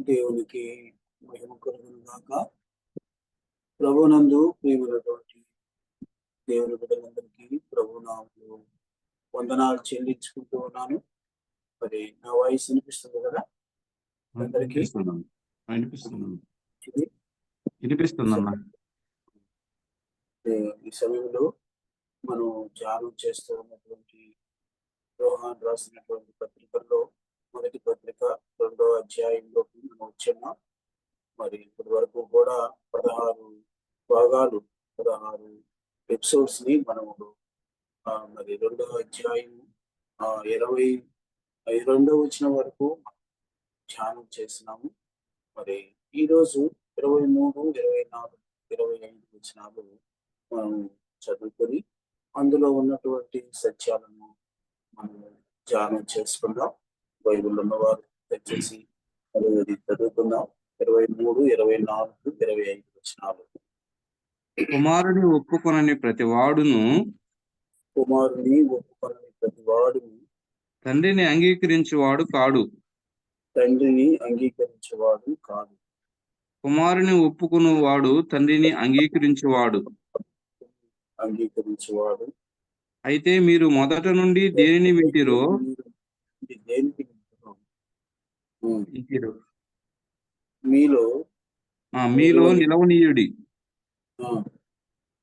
దేవునికి మహిమ కలుగును గాక. ప్రభునందు ప్రియమైనటువంటి దేవుని బిడ్డలందరికీ ప్రభునామములో వందనాలు చెల్లించుకుంటూ ఉన్నాను. మరి నా వాయిస్ వినిపిస్తుంది కదా అందరికీ? వినిపిస్తుందన్నా. ఈ సమయంలో మనం ధ్యానం చేస్తూ ఉన్నటువంటి యోహాను రాసినటువంటి పత్రికల్లో మొదటి పత్రిక 2వ అధ్యాయంలోకి మనం వచ్చాము. మరి ఇప్పటి వరకు కూడా 16 భాగాలు 16 ఎపిసోడ్స్ ని మనము మరి 2వ అధ్యాయం 22వ వచనం వరకు ధ్యానం చేస్తున్నాము. మరి ఈరోజు 23, 24, 25 వచనాలు మనం చదువుకొని అందులో ఉన్నటువంటి సత్యాలను మనం ధ్యానం చేసుకుందాం. బైబిల్ ఉన్నవారు దయచేసి అది చదువుకుందాం. 23, 24, 25 వచనాలు. కుమారుని ఒప్పుకొనని ప్రతివాడును తండ్రిని అంగీకరించేవాడు కాడు. కుమారుని ఒప్పుకున్నవాడు తండ్రిని అంగీకరించేవాడు. అయితే మీరు మొదట నుండి దేనిని వింటిరో మీలో నిలవనీయుడి.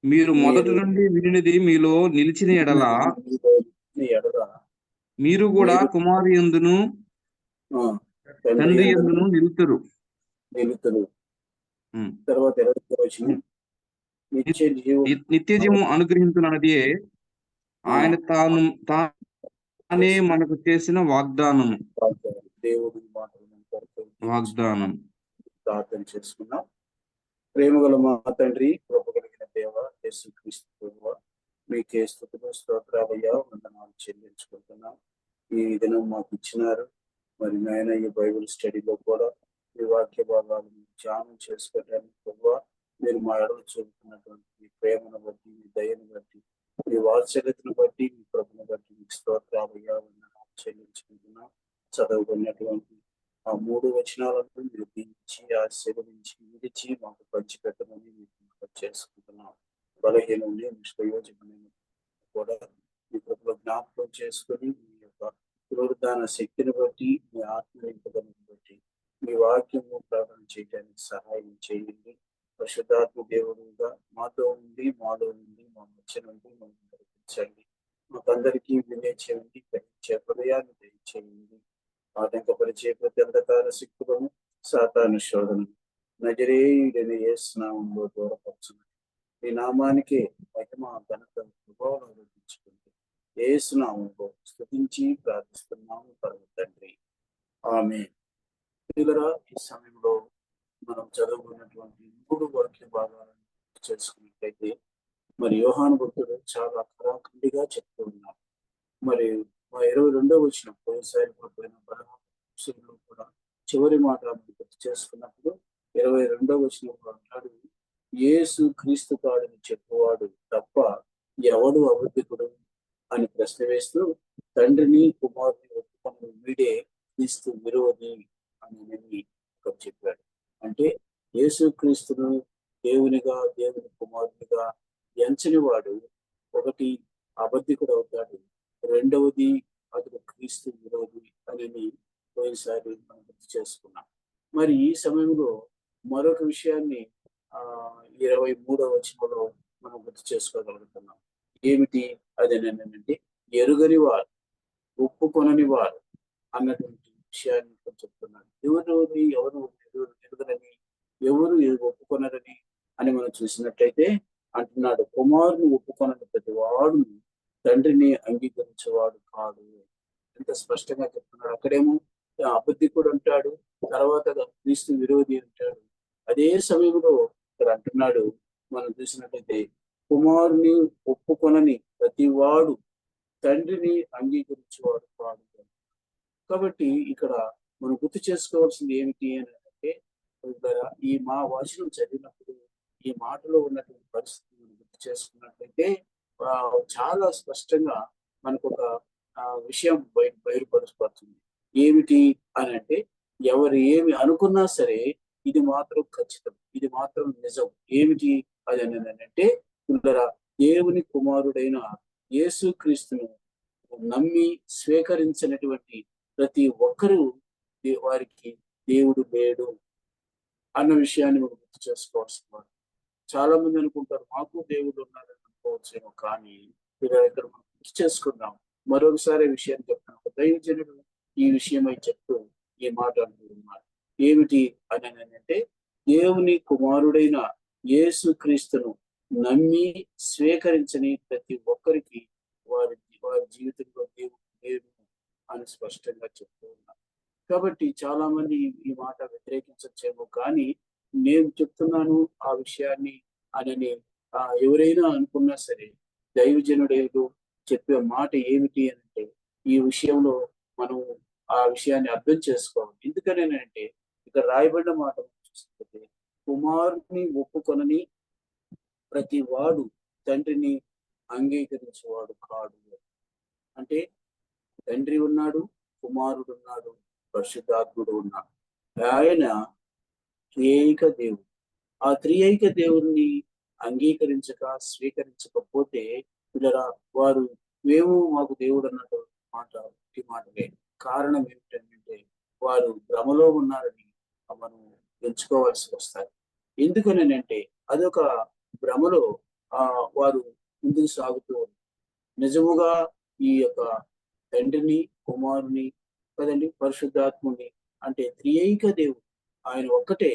మీరు మొదటి నుండి వినినది మీలో నిలిచిన ఎడల మీరు కూడా కుమారు యందును తండ్రి యందును నిలుతురు. తర్వాత నిత్య జీవం అనుగ్రహించున్నదే ఆయన తానే మనకు చేసిన వాగ్దానం. ప్రార్థన చేసుకున్నాం. ప్రేమగల మా తండ్రి, కృప కలిగిన దేవ, యేసుక్రీస్తు ప్రభువా, మీకే స్తుతులు స్తోత్రాలయ్యా, వందనాలు చెల్లించుకుంటున్నాం. ఈ దినం మాకు ఇచ్చినారు. మరి నాయన ఈ బైబిల్ స్టడీలో కూడా మీ వాక్య భాగాలు ధ్యానం చేసుకోవడానికి ప్రభువా, మీరు మా ఎడలు చూపుతున్నటువంటి మీ ప్రేమను బట్టి, మీ దయను బట్టి, మీ వాత్సల్యతను బట్టి, మీ ప్రభుని బట్టి మీకు స్తోత్రాలయ్యా, వందనాలు చెల్లించుకుంటున్నాం. చదువుకున్నటువంటి ఆ 3 వచనాలను మీరు దీవించి ఆశీర్వదించి విడిచి మాకు పంచిపెట్టమని మీకు చేసుకుంటున్నాం. బలహీనుని నిష్ప్రయోజకమైన కూడా మీ ప్రభుత్వ జ్ఞాపకం చేసుకుని మీ యొక్క పునరుద్ధాన శక్తిని బట్టి, మీ ఆత్మీయతను బట్టి మీ వాక్యము ప్రార్థన చేయడానికి సహాయం చేయండి. పరిశుద్ధాత్మ దేవుడుగా మాతో ఉండి, మాలో ఉండి, మా మధ్య నుండి మనం నడిపించండి. మాకందరికీ వినేచేయండి, గ్రహించే హృదయాన్ని దయచేయండి. ఆటంకపరిచే ప్రతి అంధకార శక్తులను, సాతాను శోధనను నజరేయుడైన యేసు నామములో దూరపరచును. ఈ నామానికి మహిమ, ఘనత, ప్రభావం ఆరోపించుకుంటూ యేసు నామములో స్తుతించి ప్రార్థిస్తున్నాము పరమ తండ్రి, ఆమేన్. ప్రియులారా, ఈ సమయంలో మనం చదువుకున్నటువంటి 3 వాక్య భాగాలను చేసుకున్నట్లయితే మరి యోహాను భక్తుడు చాలా ఖరాఖండిగా చెప్తూ ఉన్నారు. మరి 22వ వచనం పోయినసారి కూడా చివరి మాట గుర్తు చేసుకున్నప్పుడు 22వ వచనంలో అంటాడు, యేసు క్రీస్తు కాడని చెప్పువాడు తప్ప ఎవడు అబద్ధికుడు అని ప్రశ్న వేస్తూ తండ్రిని కుమారుని ఒప్పుకొని వీడే క్రీస్తు విరోధి అని చెప్పాడు. అంటే యేసు క్రీస్తును దేవునిగా, దేవుని కుమారునిగా ఎంచని వాడు ఒకటి అబద్ధికుడు అవుతాడు, రెండవది అతడు క్రీస్తు విరోధి అని పోయినసారి మనం గుర్తు చేసుకున్నాం. మరి ఈ సమయంలో మరొక విషయాన్ని 23వ వచనంలో మనం గుర్తు చేసుకోగలుగుతున్నాం. ఏమిటి అదేనంటే ఎరుగని వారు, ఒప్పుకొనని వారు అన్నటువంటి విషయాన్ని చెప్తున్నాడు. ఎవరు ఎరుగనని, ఎవరు ఒప్పుకొనరని అని మనం చూసినట్లయితే అంటున్నాడు, కుమారుని ఒప్పుకొనని ప్రతి వాడును తండ్రిని అంగీకరించేవాడు కాదు. ఎంత స్పష్టంగా చెప్తున్నాడు. అక్కడేమో అబద్ధికుడు అంటాడు, తర్వాత క్రీస్తు విరోధి అంటాడు. అదే సమయంలో ఇక్కడ అంటున్నాడు, మనం చూసినట్లయితే కుమారుని ఒప్పుకొనని ప్రతి వాడు తండ్రిని అంగీకరించేవాడు కాదు. కాబట్టి ఇక్కడ మనం గుర్తు చేసుకోవాల్సింది ఏమిటి అని అంటే, ఈ మా వచనం చదివినప్పుడు ఈ మాటలో ఉన్నటువంటి పరిస్థితిని గుర్తు చేసుకున్నట్లయితే చాలా స్పష్టంగా మనకు ఒక విషయం బయలుపరుచుతుంది. ఏమిటి అని అంటే, ఎవరు ఏమి అనుకున్నా సరే ఇది మాత్రం ఖచ్చితం, ఇది మాత్రం నిజం. ఏమిటి అది అంటే పిల్లరా, దేవుని కుమారుడైన యేసుక్రీస్తును నమ్మి స్వీకరించినటువంటి ప్రతి ఒక్కరూ వారికి దేవుడు లేడు అన్న విషయాన్ని మనం గుర్తు చేసుకోవాల్సిన వారు. చాలా మంది అనుకుంటారు మాకు దేవుడు ఉన్నాడని అనుకోవచ్చేమో, కానీ ఇక్కడ మనం గుర్తు చేసుకుందాం. మరొకసారి విషయాన్ని చెప్తాను. ఒక దైవజనుడు ఈ విషయమై చెప్తూ ఈ మాట అంటూ ఉన్నారు. ఏమిటి అని అంటే, దేవుని కుమారుడైన యేసు క్రీస్తును నమ్మి స్వీకరించని ప్రతి ఒక్కరికి వారి వారి జీవితంలో దేవుడు లేడు అని స్పష్టంగా చెప్తూ ఉన్నారు. కాబట్టి చాలా మంది ఈ మాట వ్యతిరేకించచ్చేమో, కానీ నేను చెప్తున్నాను ఆ విషయాన్ని అని ఎవరైనా అనుకున్నా సరే, దైవజనుడేదో చెప్పే మాట ఏమిటి అంటే ఈ విషయంలో మనం ఆ విషయాన్ని అర్థం చేసుకోవాలి. ఎందుకనేనంటే ఇక్కడ రాయబడిన మాట చూస్తే, కుమారుని ఒప్పుకొనని ప్రతి వాడు తండ్రిని అంగీకరించేవాడు కాడు. అంటే తండ్రి ఉన్నాడు, కుమారుడు ఉన్నాడు, పరిశుద్ధాత్ముడు ఉన్నాడు. ఆయన త్రియేక దేవుడు. ఆ త్రియేక దేవుణ్ణి అంగీకరించక స్వీకరించకపోతే పిల్లరా, వారు మేము మాకు దేవుడు అన్నట్టు మాటలే. కారణం ఏమిటంటే వారు భ్రమలో ఉన్నారని మనం ఎంచుకోవాల్సి వస్తారు. ఎందుకని అంటే అదొక భ్రమలో వారు ముందుకు సాగుతూ నిజముగా ఈ యొక్క తండ్రిని, కుమారుని, కదండి, పరిశుద్ధాత్ముని అంటే త్రియేక దేవుడు ఆయన ఒక్కటే,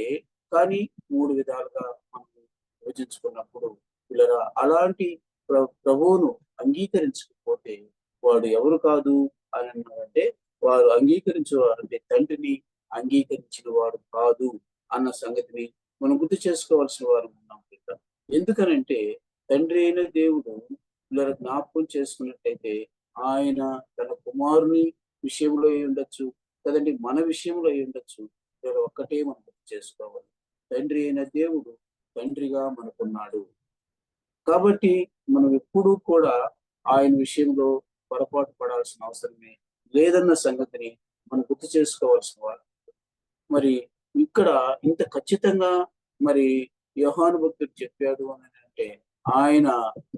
కానీ మూడు విధాలుగా మనం విభజించుకున్నప్పుడు పిల్లరా, అలాంటి ప్రభువును అంగీకరించకపోతే వాడు ఎవరు కాదు అని అన్నారంటే, వారు అంగీకరించేవారంటే తండ్రిని అంగీకరించిన వాడు కాదు అన్న సంగతిని మనం గుర్తు చేసుకోవాల్సిన వారు ఉన్నాం. ఎందుకనంటే తండ్రి అయిన దేవుడు పిల్లల జ్ఞాపకం చేసుకున్నట్టయితే ఆయన తన కుమారుని విషయంలో అయి ఉండొచ్చు, కదండి, మన విషయంలో అయి ఉండొచ్చు. ఒక్కటే మనం గుర్తు చేసుకోవాలి, తండ్రి అయిన దేవుడు తండ్రిగా మనకున్నాడు. కాబట్టి మనం ఎప్పుడూ కూడా ఆయన విషయంలో పొరపాటు పడాల్సిన అవసరమే లేదన్న సంగతిని మనం గుర్తు చేసుకోవాల్సిన వారు. మరి ఇక్కడ ఇంత ఖచ్చితంగా మరి యోహాను భక్తుడు చెప్పాడు అని అంటే, ఆయన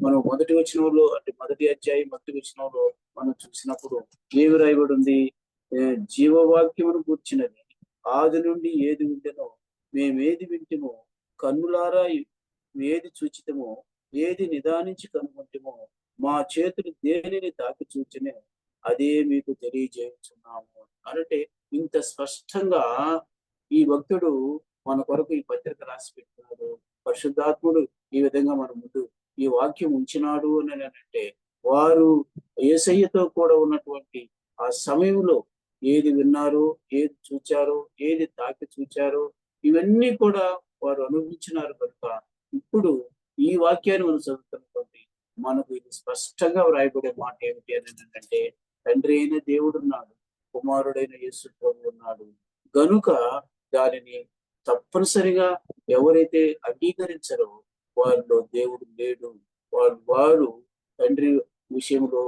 మనం మొదటి వచనంలో అంటే మొదటి అధ్యాయం మొదటి వచనంలో మనం చూసినప్పుడు ఏమి రాయబడి ఉంది? జీవవాక్యమును కూర్చున్నది ఆది నుండి ఏది వింటనో మేమేది వింటమో, కన్నులారా ఏది చూచితమో, ఏది నిదానించి కనుగొంటమో, మా చేతులు దేనిని తాకి చూచినే అదే మీకు తెలియజేస్తున్నాము అంటే ఇంత స్పష్టంగా ఈ భక్తుడు మన కొరకు ఈ పత్రిక రాసి పెట్టినాడు. పరిశుద్ధాత్ముడు ఈ విధంగా మన ముందు ఈ వాక్యం ఉంచినాడు అని అంటే, వారు యేసయ్యతో కూడా ఉన్నటువంటి ఆ సమయంలో ఏది విన్నారో, ఏది చూచారో, ఏది తాకి చూచారో, ఇవన్నీ కూడా వారు అనుభవించినారు కనుక ఇప్పుడు ఈ వాక్యాన్ని మనం చదువుతున్నటువంటి మనకు ఇది స్పష్టంగా వ్రాయబడే మాట ఏమిటి అని అంటే, తండ్రి అయిన దేవుడు ఉన్నాడు, కుమారుడైన యేసు ప్రభు ఉన్నాడు గనుక దానిని తప్పనిసరిగా ఎవరైతే అంగీకరించారో వారిలో దేవుడు లేడు. వారు తండ్రి విషయంలో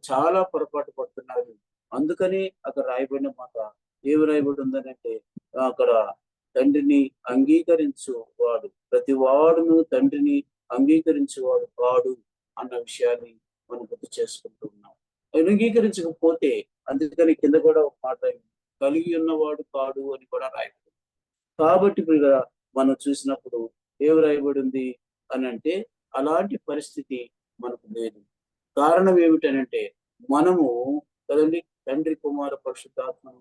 చాలా పొరపాటు పడుతున్నారు. అందుకని అక్కడ రాయబడిన మాట ఏమి రాయబడి ఉందనంటే, అక్కడ తండ్రిని అంగీకరించువాడు ప్రతి వాడును తండ్రిని అంగీకరించేవాడు కాడు అన్న విషయాన్ని మనం గుర్తు చేసుకుంటూ ఉన్నాం. అంగీకరించకపోతే అందుకని కింద కూడా ఒక మాట కలిగి ఉన్నవాడు కాడు అని కూడా రాయబడి. కాబట్టి మనం చూసినప్పుడు ఏమి రాయబడి ఉంది అని అంటే, అలాంటి పరిస్థితి మనకు లేదు. కారణం ఏమిటనంటే మనము కదండి తండ్రి కుమార పరిశుద్ధాత్మను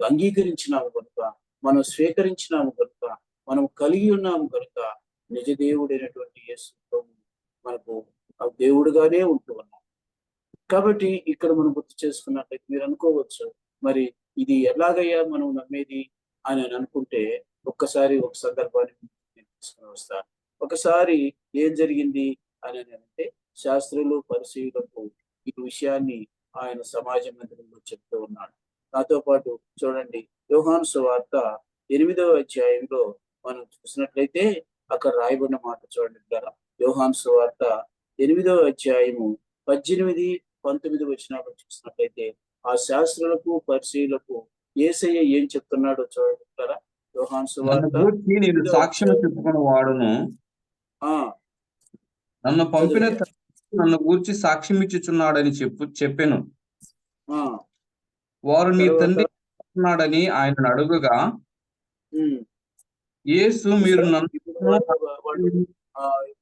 అంగీకరించినాము కనుక, మనం స్వీకరించినాము కనుక, మనం కలిగి ఉన్నాము కనుక నిజ దేవుడైనటువంటి యేసు మనకు దేవుడుగానే ఉంటూ ఉన్నాం. కాబట్టి ఇక్కడ మనం గుర్తు చేసుకున్నట్లయితే మీరు అనుకోవచ్చు, మరి ఇది ఎలాగయ్యా మనం నమ్మేది అని అనుకుంటే ఒక్కసారి ఒక సందర్భాన్ని తీసుకుని వస్తాను. ఒకసారి ఏం జరిగింది అని అంటే, శాస్త్రులు పరిశీలకు ఈ విషయాన్ని ఆయన సమాజ మందిరంలో చెప్తూ ఉన్నాడు. నాతో పాటు చూడండి, యోహాను సువార్త 8వ అధ్యాయంలో మనం చూసినట్లయితే అక్కడ రాయబడిన మాట చూడండి. యోహాను సువార్త 8వ అధ్యాయము 18, 19 వచనాలు చూసినట్లయితే, ఆ శాస్త్రులకు పరిశీలకు యేసయ్య ఏం చెప్తున్నాడో చూడగలుగుతారా? యోహాను నన్ను సువార్త గూర్చి నేను 8వ సాక్ష్యం అధ్యాయం. చెప్పుకుని వాడును, ఆ నన్ను పంపిన చదువుయ్యా. తండ్రి నన్ను గూర్చి సాక్ష్యం ఇచ్చుచున్నాడని చెప్పెను. ఆ వారు నీ తర్వాత తండ్రి ఉన్నాడని ఆయనను అడుగగా, ఉమ్, యేసు మీరు చూసారా? ఇప్పుడు నన్ను వాళ్ళు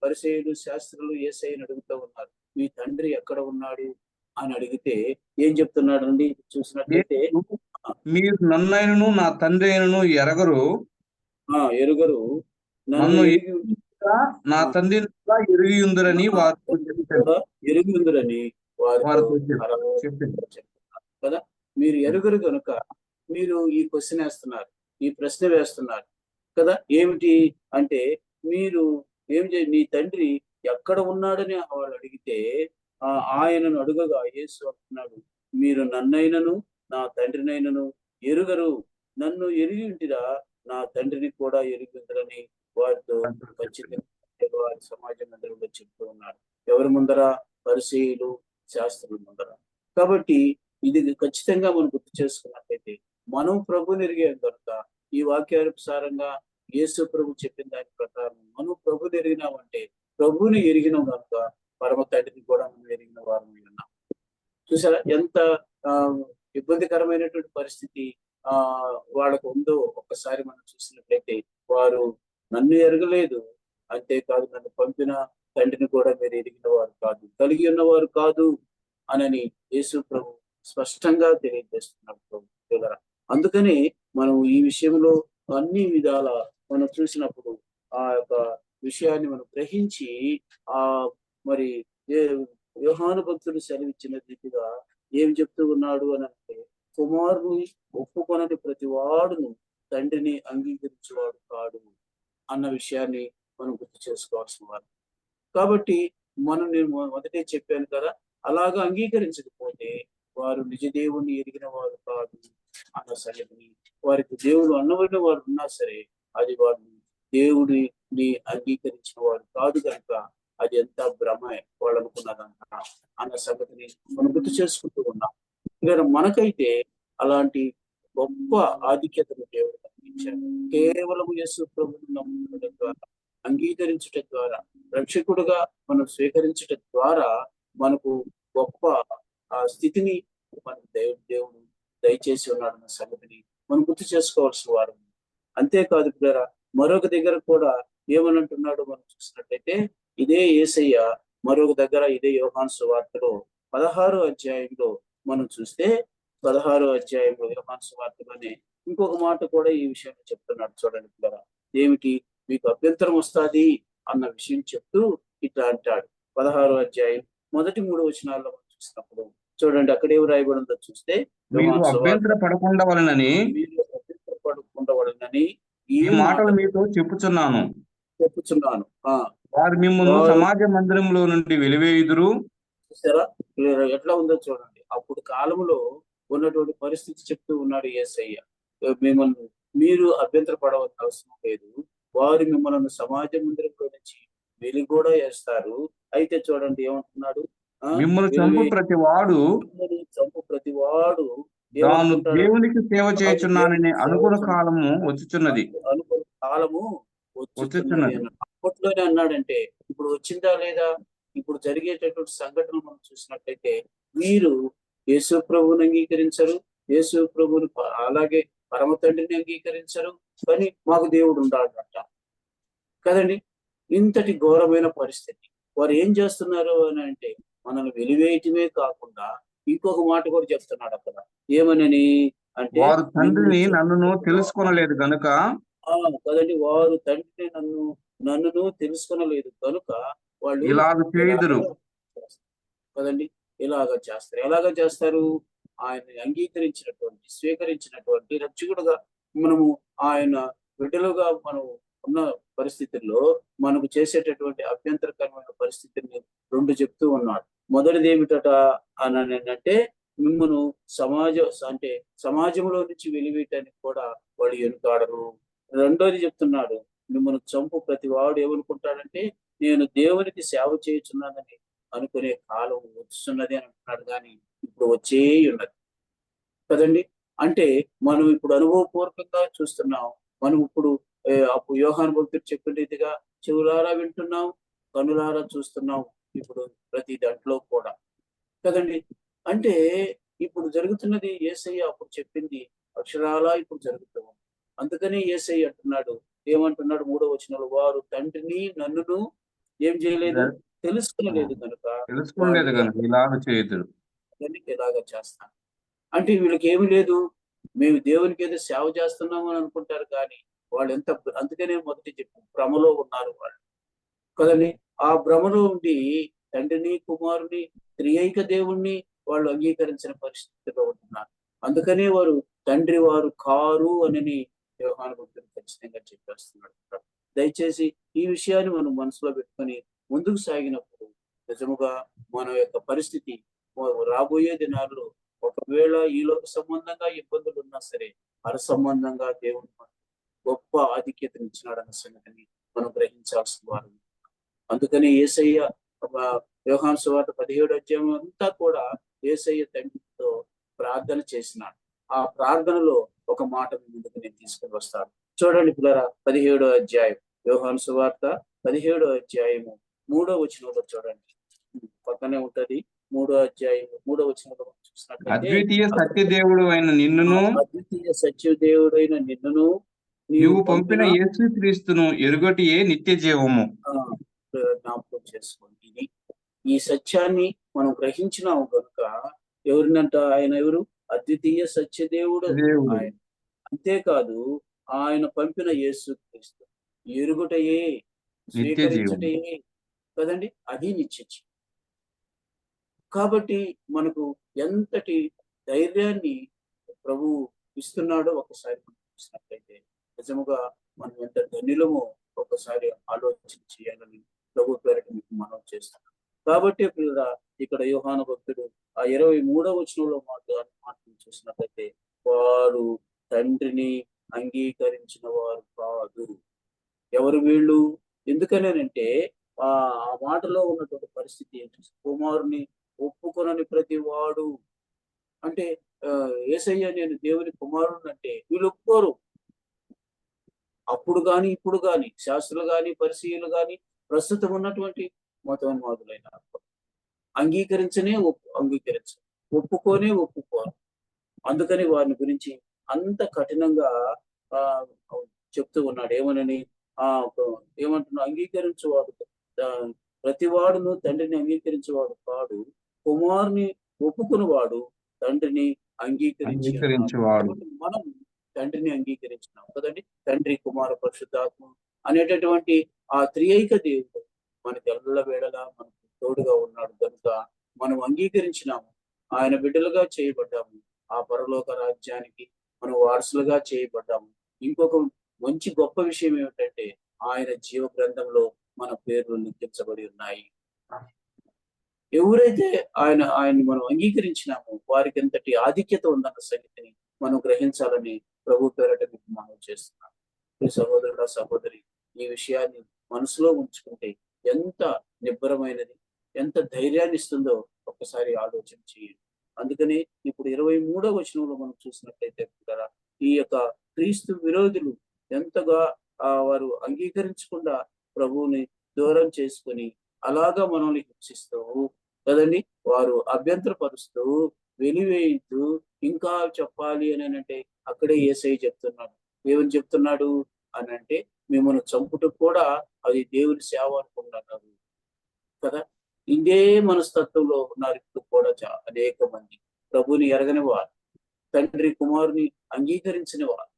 పరిసయ్యులు, శాస్త్రులు యేసయ్యని అడుగుతూ ఉన్నారు, మీ తండ్రి ఎక్కడ ఉన్నాడు అని అడిగితే ఏం చెప్తున్నాడండి? చూసినట్లయితే యేసు, మీరు నన్నైనను నా తండ్రి అయినను ఎరగరు, ఎరుగరు, నన్ను నన్ను ఎరిగి ఎరిగియుండుట నా ఆ, తండ్రిని కూడా ఎరిగియుందురని వారితో తండ్రిని చెప్పాను. కూడా ఎరిగి ఉందిరని వారితో వారితో అలా చెప్పింది. చెప్తున్నారు కదా. మీరు ఎరుగరు కనుక మీరు ఈ క్వశ్చన్ వేస్తున్నారు, ఈ ప్రశ్న వేస్తున్నారు కదా. ఏమిటి అంటే, మీరు నీ తండ్రి ఎక్కడ ఉన్నాడని వాళ్ళు అడిగితే ఆయనను అడుగగా యేసు అంటున్నాడు, మీరు నన్నైనను నా తండ్రినైనను ఎరుగరు, నన్ను ఎరిగి ఉంటిరా నా తండ్రిని కూడా ఎరిగి ఉందిరని వారితో ఖచ్చితంగా వారి సమాజం అందరిలో చెప్తూ ఉన్నాడు. ఎవరి ముందర? పరిసయ్యులు, శాస్త్రుల ముందర. కాబట్టి ఇది ఖచ్చితంగా మనం గుర్తు చేసుకున్నట్లయితే మనం ప్రభుని ఎరిగాం కనుక ఈ వాక్యానుసారంగా యేసు ప్రభు చెప్పిన దాని ప్రకారం మనం ప్రభుని ఎరిగినామంటే, ప్రభుని ఎరిగినాం కనుక పరమ తండ్రిని కూడా మనం ఎరిగిన వారమై ఉన్నాం. చూసారా ఎంత ఆ ఇబ్బందికరమైనటువంటి పరిస్థితి వాళ్ళకు ఉందో ఒక్కసారి మనం చూసినట్లయితే. వారు నన్ను ఎరగలేదు, అంతేకాదు నన్ను పంపిన తండ్రిని కూడా మీరు ఎరిగిన వారు కాదు, కలిగి ఉన్నవారు కాదు అనని యేసు ప్రభు స్పష్టంగా తెలియజేస్తున్నాడు ప్రభు. అందుకని మనం ఈ విషయంలో అన్ని విధాల మనం చూసినప్పుడు ఆ యొక్క విషయాన్ని మనం గ్రహించి ఆ మరి యోహాను భక్తుడు సెలవిచ్చిన రీతిగా ఏం చెప్తూ ఉన్నాడు అని అంటే, కుమారుని ఒప్పుకొనని ప్రతి వాడును తండ్రిని అంగీకరించేవాడు కాడు అన్న విషయాన్ని మనం గుర్తు చేసుకోవాల్సిన వారు. కాబట్టి నేను మొదటే చెప్పాను కదా, అలాగా అంగీకరించకపోతే వారు నిజ దేవుణ్ణి ఎరిగిన వారు కాదు అన్న సంగతిని, వారికి దేవుడు అన్నవైన వారు ఉన్నా సరే అది వారు దేవుడిని అంగీకరించిన వారు కాదు కనుక అది ఎంత భ్రమ వాళ్ళు అనుకున్నదంట అన్న సంగతిని మనం గుర్తు చేసుకుంటూ ఉన్నాం. ఇక్కడ మనకైతే అలాంటి గొప్ప ఆధిక్యతను దేవుడు అందించారు. కేవలం యేసు ప్రభువును నమ్ముకునే ద్వారా, అంగీకరించుట ద్వారా, రక్షకుడుగా మనం స్వీకరించుట ద్వారా మనకు గొప్ప స్థితిని మనకు దేవుడు దయచేసి ఉన్నాడన్న సంగతిని మనం గుర్తు చేసుకోవాల్సిన వారు. అంతేకాదు పిల్లరా, మరొక దగ్గర కూడా ఏమని అంటున్నాడు మనం చూసినట్లయితే, ఇదే యేసయ్య మరొక దగ్గర ఇదే యోహాను సువార్తలో 16వ అధ్యాయంలో మనం చూస్తే, 16వ అధ్యాయంలో యోహాను సువార్తలోనే ఇంకొక మాట కూడా ఈ విషయాన్ని చెప్తున్నాడు. చూడండి పిల్లరా, ఏమిటి? మీకు అభ్యంతరం వస్తుంది అన్న విషయం చెప్తూ ఇట్లా అంటాడు. 16వ అధ్యాయం మొదటి 3 వచనాల్లో మనం చూసినప్పుడు చూడండి, అక్కడే రాయబడిందో చూస్తే, మీరు అభ్యంతర పడకుండా వలనని ఈ మాటలు మీతో చెప్పుచున్నాను. వారు మిమ్మల్ని సమాజ మందిరంలో నుండి వెలివేయుదురు. చూసారా ఎట్లా ఉందో చూడండి. అప్పుడు కాలంలో ఉన్నటువంటి పరిస్థితి చెప్తూ ఉన్నాడు యేసయ్య. మిమ్మల్ని మీరు అభ్యంతర పడవలసిన అవసరం లేదు, వారు మిమ్మల్ని సమాజ మందిరంలో నుంచి వెలి కూడా వేస్తారు. అయితే చూడండి ఏమంటున్నాడు, మిమ్మల్ని చంపు ప్రతి వాడు తాను దేవునికి సేవ చేయుచున్నానని అనుకున్న కాలము వచ్చుచున్నది. అనుకున్న కాలము వచ్చుచున్నది అన్నాడు. అప్పట్లోనే అన్నాడంటే ఇప్పుడు వచ్చిందా లేదా? ఇప్పుడు జరిగేటటువంటి సంఘటనలు మనం చూసినట్లయితే, వీరు యేసు ప్రభువుని అంగీకరించరు, యేసు ప్రభువుని అలాగే పరమ తండ్రిని అంగీకరించరు, కానీ మాకు దేవుడు ఉండాలంట కదండి. ఇంతటి ఘోరమైన పరిస్థితి. వారు ఏం చేస్తున్నారు అని అంటే, మనల్ని వెలివేయటమే కాకుండా ఇంకొక మాట కూడా చెప్తున్నాడు అక్కడ. ఏమనని అంటే, వారు తండ్రిని నన్ను తెలుసుకొనలేదు కనుక, కదండి, వారు తండ్రిని నన్ను తెలుసుకొనలేదు కనుక వాళ్ళు ఇలాగ చేయుదురు కదండి. ఎలాగ చేస్తారు? ఆయన్ని అంగీకరించినటువంటి, స్వీకరించినటువంటి రక్షకుడుగా మనము ఆయన బిడ్డలుగా మనం ఉన్న పరిస్థితుల్లో మనకు చేసేటటువంటి అభ్యంతరకరమైన పరిస్థితిని 2 చెప్తూ ఉన్నాడు. మొదటిది ఏమిటట అని అంటే, మిమ్మల్ని సమాజంలో నుంచి వెలివేయటానికి కూడా వాళ్ళు వెనుకాడరు. రెండోది చెప్తున్నాడు, మిమ్మల్ని చంపు ప్రతి వాడు ఏమనుకుంటాడంటే, నేను దేవునికి సేవ చేయుచున్నానని అనుకునే కాలం వస్తున్నది అని అంటున్నాడు. కానీ ఇప్పుడు వచ్చే ఉన్నది కదండి. అంటే మనం ఇప్పుడు అనుభవపూర్వకంగా చూస్తున్నాం. మనం ఇప్పుడు అప్పుడు యోహాను భక్తుడు చెప్పిన రీతిగా చెవులారా వింటున్నాం, కనులారా చూస్తున్నాం. ఇప్పుడు ప్రతి దాంట్లో కూడా కదండి. అంటే ఇప్పుడు జరుగుతున్నది యేసయ్య అప్పుడు చెప్పింది అక్షరాలా ఇప్పుడు జరుగుతూ ఉంది. అందుకని యేసయ్య అంటున్నాడు, ఏమంటున్నాడు 3వ వచనంలో, వారు తండ్రిని నన్నును ఏం చేయలేదు, తెలుసుకొనలేదు కనుక వారు తెలుసుకోలేదు కనుక ఇలాగ చేయుదురు. ఇలాగ చేస్తాను. అంటే వీళ్ళకి ఏమి లేదు, మేము దేవునికి ఏదో సేవ చేస్తున్నాము అని అనుకుంటారు కానీ వాళ్ళు ఎంత, అందుకనే మొదటి చెప్పు భ్రమలో ఉన్నారు వాళ్ళు కదండి. ఆ భ్రమలో ఉండి తండ్రిని కుమారుని త్రియేక దేవుణ్ణి వాళ్ళు అంగీకరించిన పరిస్థితిలో ఉంటున్నారు. అందుకనే వారు తండ్రి వారు కారు అని యోహాను భక్తుడు ఖచ్చితంగా చెప్పేస్తున్నాడు. దయచేసి ఈ విషయాన్ని మనం మనసులో పెట్టుకొని ముందుకు సాగినప్పుడు నిజముగా మన యొక్క పరిస్థితి రాబోయే దినాల్లో ఒకవేళ ఈ లోక సంబంధంగా ఇబ్బందులు ఉన్నా సరే పర సంబంధంగా దేవుడు మనకు గొప్ప ఆధిక్యతను ఇచ్చినాడన్న సంగతిని మనం గ్రహించాల్సిన వారు. అందుకని యేసయ్య యోహాను సువార్త 17వ అధ్యాయం అంతా కూడా యేసయ్య తండ్రితో ప్రార్థన చేసినాడు. ఆ ప్రార్థనలో ఒక మాట ముందుకు నేను తీసుకుని వస్తాను. చూడండి పిల్లరా, 17వ అధ్యాయం యోహాను సువార్త 17వ అధ్యాయము 3వ వచనంలో చూడండి. పక్కనే ఉంటది 3వ అధ్యాయం 3వ వచనంలో చూసినట్లయితే, అద్వితీయ సత్యదేవుడు అయిన నిన్నును అద్వితీయ సత్యదేవుడైన నిన్నును నీవు పంపిన యేసుక్రీస్తును ఎరుగటియే నిత్య జీవము. జ్ఞాపకం చేసుకోండి. ఈ సత్యాన్ని మనం గ్రహించినాము కనుక ఎవరినంట, ఆయన ఎవరు? అద్వితీయ సత్యదేవుడు ఆయన. అంతేకాదు ఆయన పంపిన యేసుక్రీస్తు ఎరుగుటయే, స్వీకరించుటయే కదండి, అది నిత్య జీవం. కాబట్టి మనకు ఎంతటి ధైర్యాన్ని ప్రభు ఇస్తున్నాడో ఒకసారి మనం చూసినట్లయితే నిజముగా మనం ఎంత ధన్యులమో ఒకసారి ఆలోచన చేయాలని ప్రభు పేరట మీకు మనం చేస్తున్నాం. కాబట్టి ఇక్కడ యోహాను భక్తుడు ఆ 23వ వచనంలో మాటలు చూసినట్లయితే, వారు తండ్రిని అంగీకరించిన వారు కాదు. ఎవరు వీళ్ళు? ఎందుకనేనంటే ఆ మాటలో ఉన్నటువంటి పరిస్థితి ఏంటి? కుమారుని ఒప్పుకొనని ప్రతి వాడు, అంటే యేసయ్య నేను దేవుని కుమారుడు అంటే వీళ్ళు ఒప్పుకోరు. అప్పుడు గాని ఇప్పుడు గాని శాస్త్రులు గాని పరిసయ్యులు గాని ప్రస్తుతం ఉన్నటువంటి మతోన్మాదులైన అంగీకరించరు, ఒప్పుకోరు. అందుకని వారిని గురించి అంత కఠినంగా ఆ చెప్తూ ఉన్నాడు. ఏమనని ఏమంటున్నా, అంగీకరించేవాడు ప్రతి వాడును తండ్రిని అంగీకరించేవాడు కాడు, కుమారుని ఒప్పుకునేవాడు తండ్రిని అంగీకరించేవాడు. మనం తండ్రిని అంగీకరించినాం కదండి. తండ్రి కుమార పరిశుద్ధాత్మ అనేటటువంటి ఆ త్రియేక దేవుడు మనకి ఎల్ల వేళలా మనకు తోడుగా ఉన్నాడు కనుక మనం అంగీకరించినాము, ఆయన బిడ్డలుగా చేయబడ్డాము, ఆ పరలోక రాజ్యానికి మనం వారసులుగా చేయబడ్డాము. ఇంకొక మంచి గొప్ప విషయం ఏమిటంటే ఆయన జీవ గ్రంథంలో మన పేర్లు లిఖించబడి ఉన్నాయి. ఎవరైతే ఆయన్ని మనం అంగీకరించినామో వారికి ఎంతటి ఆధిక్యత ఉందన్న సంగతిని మనం గ్రహించాలని ప్రభు పేరట మీకు మనం చేస్తున్నాం. సహోదరుడా సహోదరి, ఈ విషయాన్ని మనసులో ఉంచుకుంటే ఎంత నిబ్బరమైనది, ఎంత ధైర్యాన్ని ఇస్తుందో ఒక్కసారి ఆలోచన చేయండి. అందుకని ఇప్పుడు 23వ వచనంలో మనం చూసినట్లయితే కదా, ఈ యొక్క క్రీస్తు విరోధులు ఎంతగా వారు అంగీకరించకుండా ప్రభువుని దూరం చేసుకొని అలాగా మనల్ని హింసిస్తూ కదండి, వారు అభ్యంతరపరుస్తూ వెలివేయుతూ ఇంకా చెప్పాలి అని అంటే అక్కడే యేసయ్య చెప్తున్నాడు. ఏమని చెప్తున్నాడు అని అంటే, మిమ్మల్ని చంపుటకు కూడా అది దేవుని సేవ అనుకుంటున్నారు కదా. ఇదే మనస్తత్వంలో ఉన్నారు ఇప్పుడు కూడా అనేక మంది. ప్రభుని ఎరగని వారు, తండ్రి కుమారుని అంగీకరించిన వారు.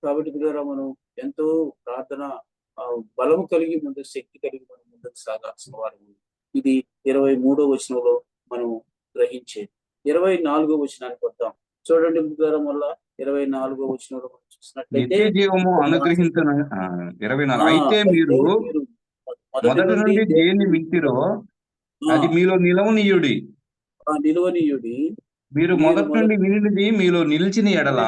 కాబట్టి పిల్లరా, మనం ఎంతో ప్రార్థన బలము కలిగి ముందుకు, శక్తి కలిగి మనం ముందుకు సాగాల్సిన వారు. ఇది 23వ వచనంలో మనం గ్రహించేది. 24వ వచనానికి వద్దాం. చూడండి పిల్లరా, వల్ల 24వ వచనంలో మనం చూసినట్లయితే నిత్య జీవము అనుగ్రహించిన 24. అయితే మీరు మొదటి నుండి దేన్ని వింటిరో అది మీలో నిలవనీయుడి. మీరు మొదటి నుండి వినినది మీలో నిలిచిన ఎడల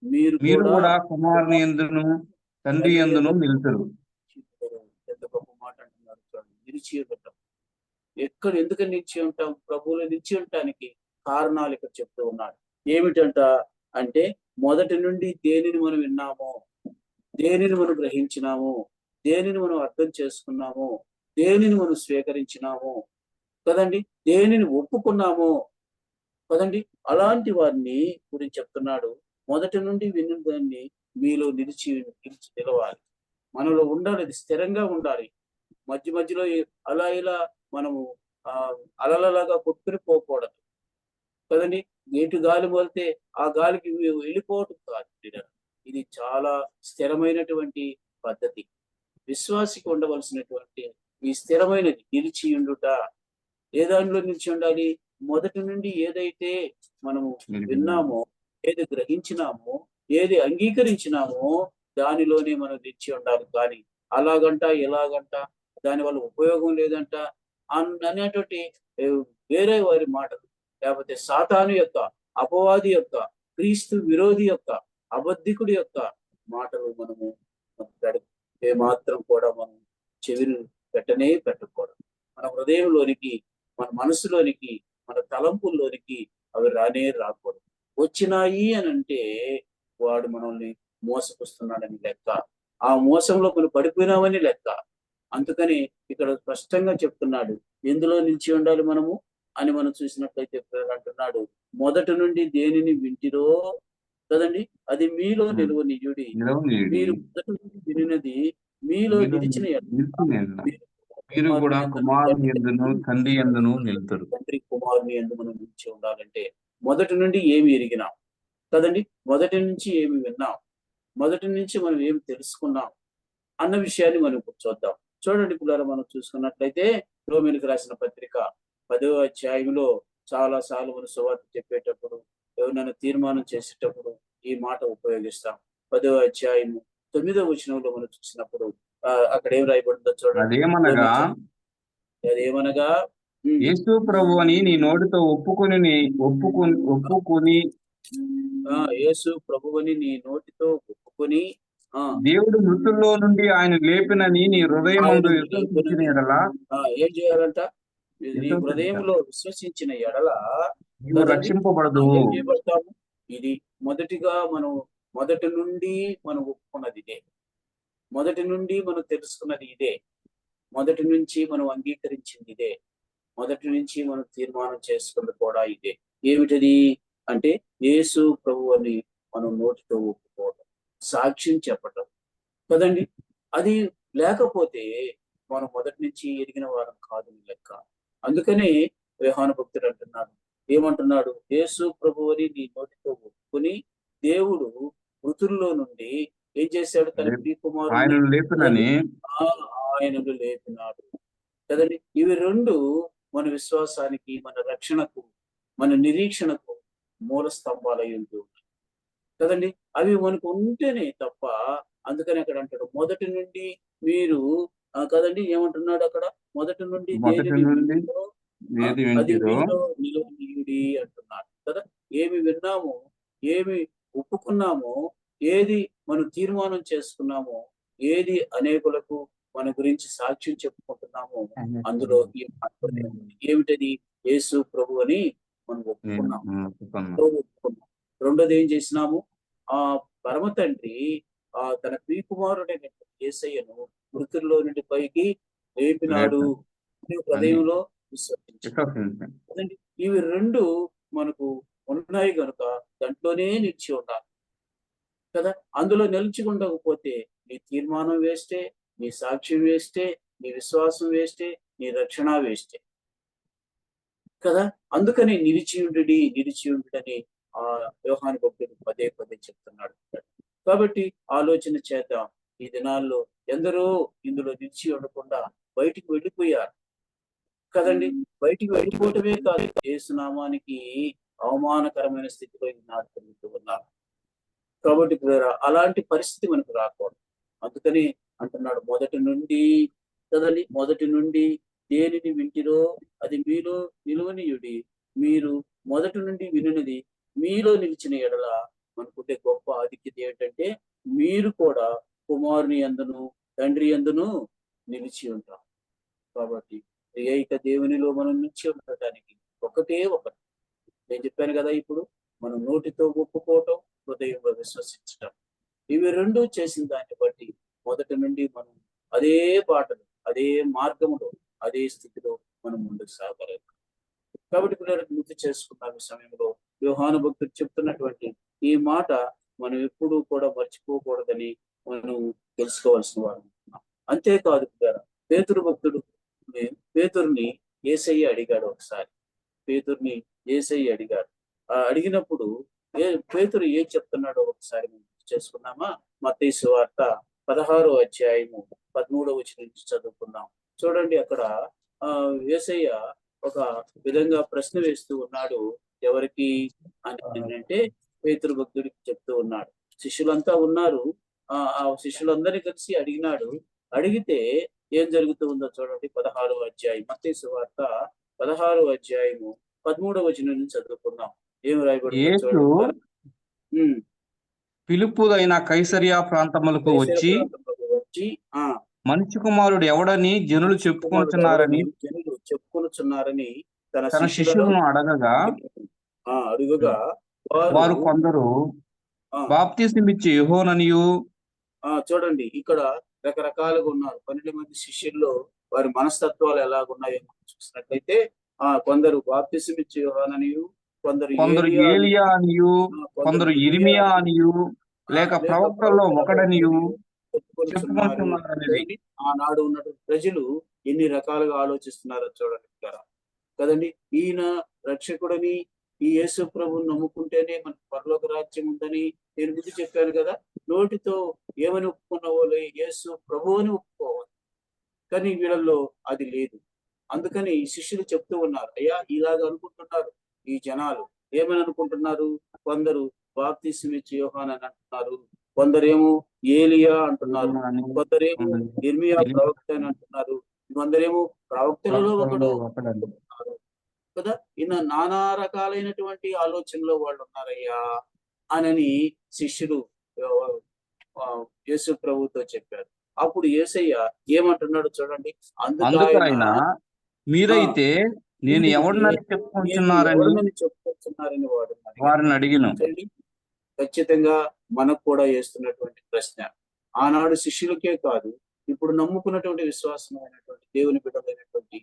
మీరు కూడా కుమారుని యందును తండ్రి యందును నిలుచురు. ఎంత గొప్ప మాట అంటున్నారు చూడండి, నిలిచి ఉండటం. ఎందుకని నిలిచి ఉంటాం? ప్రభువులో నిలిచి ఉండటానికి కారణాలు ఇక్కడ చెప్తూ ఉన్నాడు. ఏమిటంట అంటే, మొదటి నుండి దేనిని మనం విన్నామో, దేనిని మనం గ్రహించినాము, దేనిని మనం అర్థం చేసుకున్నాము, దేనిని మనం స్వీకరించినాము కదండి, దేనిని ఒప్పుకున్నామో కదండి, అలాంటి వారిని గురించి చెప్తున్నాడు. మొదటి నుండి విన్న దాన్ని మీలో నిలిచి నిలవాలి. మనలో ఉండాలి, అది స్థిరంగా ఉండాలి. మధ్య మధ్యలో అలా ఇలా మనము ఆ అలలలాగా కొట్టుకుని పోకూడదు కదండి. ఎటు గాలి మొలితే ఆ గాలికి వెళ్ళిపోవటం కాదు. ఇది చాలా స్థిరమైనటువంటి పద్ధతి. విశ్వాసికి ఉండవలసినటువంటి ఈ స్థిరమైనది నిలిచి ఉండుట. ఏ దానిలో నిలిచి ఉండాలి? మొదటి నుండి ఏదైతే మనము విన్నామో, ఏది గ్రహించినామో, ఏది అంగీకరించినామో దానిలోనే మనం నిలిచి ఉండాలి. కానీ అలాగంట ఇలాగంట దానివల్ల ఉపయోగం లేదంట అనేటువంటి వేరే వారి మాటలు, లేకపోతే సాతాను యొక్క, అపవాది యొక్క, క్రీస్తు విరోధి యొక్క, అబద్ధికుడి యొక్క మాటలు మనము ఏ మాత్రం కూడా మనం చెవిని పెట్టకూడదు. మన హృదయంలోనికి, మన మనసులోనికి, మన తలంపుల్లోనికి అవి రాకూడదు. వచ్చినాయి అని అంటే వాడు మనల్ని మోసపుస్తున్నాడని లెక్క, ఆ మోసంలో మనం పడిపోయినామని లెక్క. అందుకని ఇక్కడ స్పష్టంగా చెప్తున్నాడు, ఎందులో నిలిచి ఉండాలి మనము అని మనం చూసినట్లయితే అంటున్నాడు, మొదటి నుండి దేనిని వింటిరో కదండి, అది మీలో నిలువనీయుడి. మీరు మొదటి నుండి వినినది మీలో నిలిచిన మీరు కూడా కుమారుని యందును తండ్రి యందును నిలుతురు. తండ్రి కుమారుని యందు మనం నిలిచి ఉండాలంటే మొదటి నుండి ఏమి ఎరిగినాం కదండి, మొదటి నుంచి ఏమి విన్నాం, మొదటి నుంచి మనం ఏమి తెలుసుకున్నాం అన్న విషయాన్ని మనం ఇప్పుడు చూద్దాం. చూడండి పిల్లలు, మనం చూసుకున్నట్లయితే రోమీయులకు రాసిన పత్రిక 10వ అధ్యాయంలో చాలా సార్లు మనం సువార్త చెప్పేటప్పుడు, ఎవరైనా తీర్మానం చేసేటప్పుడు ఈ మాట ఉపయోగిస్తాం. 10వ అధ్యాయము 9వ వచనంలో మనం చూసినప్పుడు అక్కడ ఏం రాయబడిందో చూడండి. అదేమనగా యేసు ప్రభు అని నీ నోటితో ఒప్పుకొని యేసు ప్రభువని నీ నోటితో ఒప్పుకొని దేవుడు మృతుల్లో నుండి ఆయన లేపినని నీ హృదయమందు విశ్వసించిన ఎడల ఏం చేయాలంట? నీ హృదయంలో విశ్వసించిన ఎడల నీవు రక్షింపబడదు. ఏం చేయబడతాము? ఇది మొదటిగా మనం మొదటి నుండి మనం ఒప్పుకున్నది ఇదే, మొదటి నుండి మనం తెలుసుకున్నది ఇదే, మొదటి నుంచి మనం అంగీకరించింది ఇదే, మొదటి నుంచి మనం తీర్మానం చేసుకున్నది కూడా ఇదే. ఏమిటది అంటే యేసు ప్రభు అని మనం నోటితో ఒప్పుకోవడం, సాక్ష్యం చెప్పటం కదండి. అది లేకపోతే మనం మొదటి నుంచి ఎరిగిన వారం కాదు లెక్క. అందుకనే యోహాను భక్తుడు అంటున్నాడు, ఏమంటున్నాడు? యేసు ప్రభు అని నీ నోటితో ఒప్పుకొని దేవుడు మృతుల్లో నుండి ఏం చేశాడు? తన ప్రియకుమారుని ఆయనను లేపినాడు కదండి. ఇవి రెండు మన విశ్వాసానికి, మన రక్షణకు, మన నిరీక్షణకు మూల స్తంభాలు అయి ఉంటుంది కదండి. అవి మనకు ఉంటేనే తప్ప, అందుకని అక్కడ అంటాడు మొదటి నుండి మీరు కదండి, ఏమంటున్నాడు అక్కడ? మొదటి నుండి అది మీలో నిలువనీయుడి అంటున్నాడు కదా. ఏమి విన్నామో, ఏమి ఒప్పుకున్నామో, ఏది మనం తీర్మానం చేసుకున్నామో, ఏది అనేకులకు మన గురించి సాక్ష్యం చెప్పుకుంటున్నామో అందులో ఈ ఏమిటది? యేసు ప్రభు అని మనం ఒప్పుకున్నాం. రెండోది ఏం చేసినాము? ఆ పరమ తండ్రి తన ప్రియకుమారుడైన యేసయ్యను మృతుల్లో నుండి పైకి లేపినాడు హృదయంలో విశ్వసించండి. ఇవి రెండు మనకు ఉన్నాయి కనుక దాంట్లోనే నిలిచి ఉండాలి కదా. అందులో నిలిచి ఉండకపోతే నీ తీర్మానం వేస్టే, నీ సాక్ష్యం వేస్టే, నీ విశ్వాసం వేస్టే, నీ రక్షణ వేస్టే కదా. అందుకని నిలిచి ఉండుడని యోహాను భక్తుడు పదే చెప్తున్నాడు. కాబట్టి ఆలోచన చేద్దాం. ఈ దినాల్లో ఎందరో ఇందులో నిలిచి ఉండకుండా బయటికి వెళ్ళిపోయారు కదండి. బయటికి వెళ్ళిపోవటమే కాదు, యేసు నామానికి అవమానకరమైన స్థితిలో ఈనాడు పెరుగుతూ ఉన్నారు. కాబట్టి అలాంటి పరిస్థితి మనకు రాకూడదు. అందుకని అంటున్నాడు మొదటి నుండి కదండి, మొదటి నుండి దేనిని వింటిరో అది మీలో నిలువనీయుడి. మీరు మొదటి నుండి వినినది మీలో నిలిచిన ఎడల మనకుంటే గొప్ప ఆధిక్యత ఏంటంటే మీరు కూడా కుమారుని యందును తండ్రి యందును నిలిచి ఉంటారు. కాబట్టి ఏక దేవునిలో మనం నిలిచి ఉండటానికి ఒకటే ఒకటి. నేను చెప్పాను కదా, ఇప్పుడు మన మనం నోటితో ఒప్పుకోవటం, హృదయంలో విశ్వసించటం. ఇవి రెండు చేసిన దాన్ని బట్టి మొదటి నుండి మనం అదే బాటలో, అదే మార్గంలో, అదే స్థితిలో మనం ముందుకు సాగలేదు. కాబట్టి పిల్లలకు గుర్తు చేసుకున్న సమయంలో యోహాను భక్తుడు చెప్తున్నటువంటి ఈ మాట మనం ఎప్పుడూ కూడా మర్చిపోకూడదని మనం తెలుసుకోవాల్సిన వారు. అంతేకాదు పిల్లల, పేతురు భక్తుడు పేతుర్ని యేసయ్య అడిగాడు ఒకసారి. పేతుర్ని యేసయ్య అడిగాడు. అడిగినప్పుడు పేతురు ఏం చెప్తున్నాడో ఒకసారి మనం చేసుకున్నామా? మత్తయి సువార్త 16వ అధ్యాయము 13వ వచనం నుంచి చదువుకుందాం. చూడండి, అక్కడ యేసయ్య ఒక విధంగా ప్రశ్న వేస్తూ ఉన్నాడు. ఎవరికి అని అంటే పేతురు భక్తుడికి చెప్తూ ఉన్నాడు. శిష్యులంతా ఉన్నారు. ఆ శిష్యులందరినీ కలిసి అడిగినాడు. అడిగితే ఏం జరుగుతూ ఉందో చూడండి. 16వ అధ్యాయం మత్తయి సువార్త 16వ అధ్యాయము 13వ వచనం నుంచి చదువుకుందాం. ఏం రాయబడిందో చూడండి. ఫిలిప్పుదైన కైసరియా ప్రాంతములకు వచ్చి మనిషి కుమారుడు ఎవడని జనులు చెప్పుకొనుచున్నారని తన శిష్యులను అడగగా వారు కొందరు బాప్తిస్మమిచ్చే యోహాననియు. చూడండి, ఇక్కడ రకరకాలుగా ఉన్నారు. 12 మంది శిష్యుల్లో వారి మనస్తత్వాలు ఎలాగున్నాయో చూసినట్లయితే కొందరు బాప్తిస్మమిచ్చే యోహాననియు, కొందరు ఏలియా అనియు, కొందరు ఇర్మియా అనియు, లేక ప్రవక్తల్లో ఒకడనియు చెప్పుకుంటున్నారని. ఆనాడు ఉన్నటువంటి ప్రజలు ఎన్ని రకాలుగా ఆలోచిస్తున్నారో చూడండి కదండి. ఈయన రక్షకుడని, ఈ యేసు ప్రభువుని నమ్ముకుంటేనే మనకు పరలోక రాజ్యం ఉందని నేను ముందు చెప్పాను కదా. నోటితో ఏమని ఒప్పుకున్నావోలే, యేసు ప్రభు అని ఒప్పుకోవాలి. కానీ వీళ్ళల్లో అది లేదు. అందుకని శిష్యులు చెప్తూ ఉన్నారు, అయ్యా ఇలాగ అనుకుంటున్నారు ఈ జనాలు. ఏమని అనుకుంటున్నారు? కొందరు బాప్తిస్మమిచ్చే యోహాను అని అంటున్నారు, కొందరేమో ఏలియా అంటున్నారు, కొందరేమో ఇర్మియా ప్రవక్త అని అంటున్నారు, కొందరేమో ప్రవక్తలలో ఒకడు కదా. ఈయన నానా రకాలైనటువంటి ఆలోచనలో వాళ్ళు ఉన్నారయ్యా అని శిష్యులు యేసు ప్రభుతో చెప్పారు. అప్పుడు యేసయ్య ఏమంటున్నాడు చూడండి. అందుకైనా మీరైతే నేను ఎవరినని చెప్పుకుంటున్నారని వారిని అడిగిన. ఖచ్చితంగా మనకు కూడా వేస్తున్నటువంటి ప్రశ్న. ఆనాడు శిష్యులకే కాదు, ఇప్పుడు నమ్ముకున్నటువంటి విశ్వాసమైనటువంటి దేవుని బిడ్డలైనటువంటి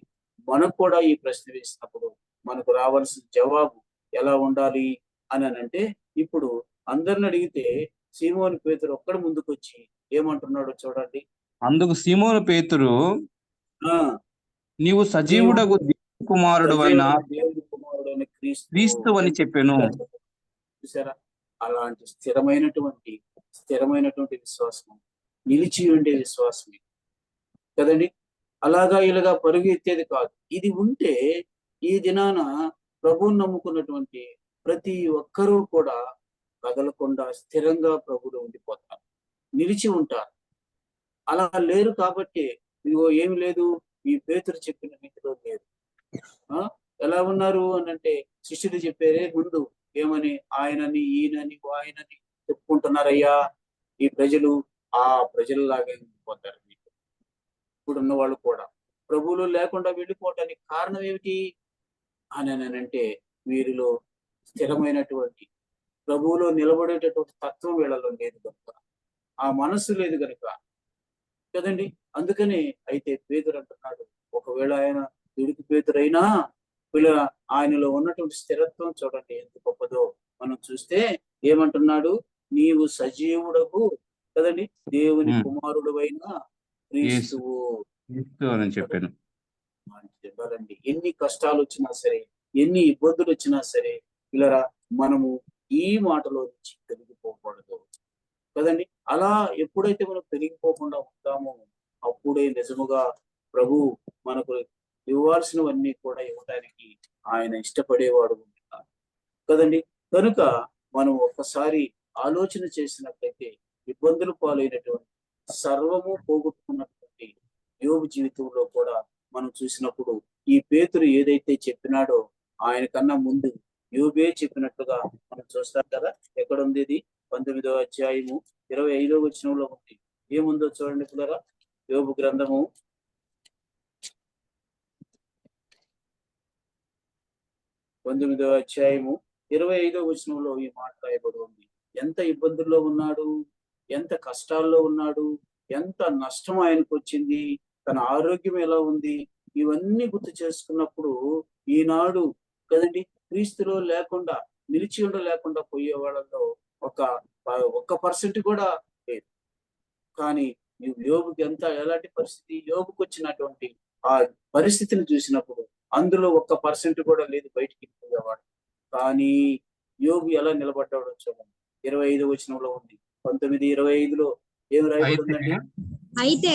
మనకు కూడా ఈ ప్రశ్న వేసినప్పుడు మనకు రావాల్సిన జవాబు ఎలా ఉండాలి అని అంటే, ఇప్పుడు అందరిని అడిగితే సీమోను పేతురు ఒక్కడు ముందుకు వచ్చి ఏమంటున్నాడో చూడండి. అందుకు సీమోను పేతురు, నీవు సజీవుడగు దేవుని కుమారుడైన క్రీస్తు అని చెప్పాను. చూసారా, అలాంటి స్థిరమైనటువంటి విశ్వాసం, నిలిచి ఉండే విశ్వాసం కదండి. అలాగా ఇలాగా పరుగు ఎత్తేది కాదు. ఇది ఉంటే ఈ దినాన ప్రభువుని నమ్ముకున్నటువంటి ప్రతి ఒక్కరూ కూడా కదలకుండా స్థిరంగా ప్రభువులో ఉండిపోతారు, నిలిచి ఉంటారు. అలా లేరు కాబట్టి ఇదిగో ఏమి లేదు, ఈ పేతురు చెప్పిన రీతిలో లేదు. ఎలా ఉన్నారు అని అంటే, శిష్యులు చెప్పారే ముందు ఏమని, ఆయనని ఈయనని ఆయనని చెప్పుకుంటున్నారయ్యా. ఈ ప్రజలు ఆ ప్రజలలాగే ఉండిపోతారు. ఇప్పుడున్న వాళ్ళు కూడా ప్రభువులు లేకుండా వెళ్ళిపోవటానికి కారణం ఏమిటి అని అంటే, వీరిలో స్థిరమైనటువంటి ప్రభువులో నిలబడేటటువంటి తత్వం వీళ్ళలో లేదు కనుక, ఆ మనస్సు లేదు కనుక కదండి. అందుకని అయితే పేతురు అంటున్నాడు, ఒకవేళ ఆయన దుడికి పేతురైనా వీళ్ళ ఆయనలో ఉన్నటువంటి స్థిరత్వం చూడండి ఎంత గొప్పదో. మనం చూస్తే ఏమంటున్నాడు, నీవు సజీవుడకు కదండి దేవుని కుమారుడు అయిన క్రీస్తువు అని చెప్పాను. చెప్పాలండి. ఎన్ని కష్టాలు వచ్చినా సరే, ఎన్ని ఇబ్బందులు వచ్చినా సరే, ఇలా మనము ఈ మాటలో నుంచి పెరిగిపోకూడదు కదండి. అలా ఎప్పుడైతే మనం పెరిగిపోకుండా ఉంటామో అప్పుడే నిజముగా ప్రభు మనకు ఇవ్వాల్సినవన్నీ కూడా ఇవ్వడానికి ఆయన ఇష్టపడేవాడు ఉంటున్నారు కదండి. కనుక మనం ఒక్కసారి ఆలోచన చేసినట్లయితే ఇబ్బందులు పాలైనటువంటి, సర్వము పోగొట్టుకున్నటువంటి యోబు జీవితంలో కూడా మనం చూసినప్పుడు ఈ పేతురు ఏదైతే చెప్పినాడో ఆయన కన్నా ముందు యోబే చెప్పినట్లుగా మనం చూస్తాం కదా. ఎక్కడుంది ఇది? 19వ అధ్యాయము 25వ వచనంలో ఉంది. ఏముందో చూడండి పిల్లరా. యోబు గ్రంథము 19వ అధ్యాయము 25వ వచనంలో ఈ మాట రాయబడి ఉంది. ఎంత ఇబ్బందుల్లో ఉన్నాడు, ఎంత కష్టాల్లో ఉన్నాడు, ఎంత నష్టం ఆయనకు వచ్చింది, తన ఆరోగ్యం ఎలా ఉంది, ఇవన్నీ గుర్తు చేసుకున్నప్పుడు ఈనాడు కదండి క్రీస్తులో లేకుండా నిలిచి ఉండలేకుండా పోయే వాళ్ళలో ఒక 1% కూడా లేదు. కానీ యోబుకి ఎలాంటి పరిస్థితి, యోబుకు వచ్చినటువంటి ఆ పరిస్థితిని చూసినప్పుడు అందులో 1% కూడా లేదు, బయటికి పోయేవాడు. కానీ యోబు ఎలా నిలబడ్డాడో చూడండి. 25వ వచనంలో ఉంది. 19:25లో ఏం రాయబడి ఉందండి? అయితే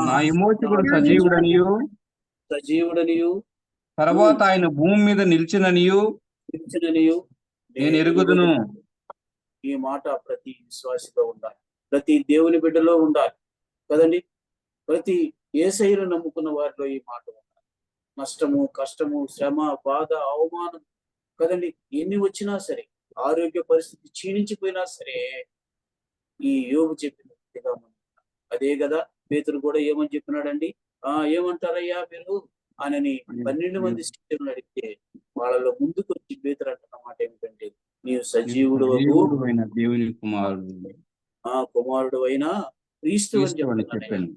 నా విమోచకుడు సజీవుడనియు సజీవుడనియు తర్వాత ఆయన భూమి మీద నిలిచిననియు నేను ఎరుగుదును. ఈ మాట ప్రతి విశ్వాసిలో ఉండాలి, ప్రతి దేవుని బిడ్డలో ఉండాలి కదండి. ప్రతి యేసయ్యను నమ్ముకున్న వారిలో ఈ మాట ఉండాలి. నష్టము, కష్టము, శ్రమ, బాధ, అవమానం కదండి ఎన్ని వచ్చినా సరే, ఆరోగ్య పరిస్థితి క్షీణించిపోయినా సరే, ఈ యోబు చెప్పినట్టుగా అదే కదా పేతురు కూడా ఏమని చెప్పినాడండి? ఏమంటారయ్యా మీరు అనని 12 మంది శిష్యులను అడిగితే వాళ్ళలో ముందుకు వచ్చి పేతురు అంటున్న మాట ఏమిటంటే, నీవు సజీవుడు దేవుని కుమారుడు అయినా క్రీస్తు అని చెప్తున్నాను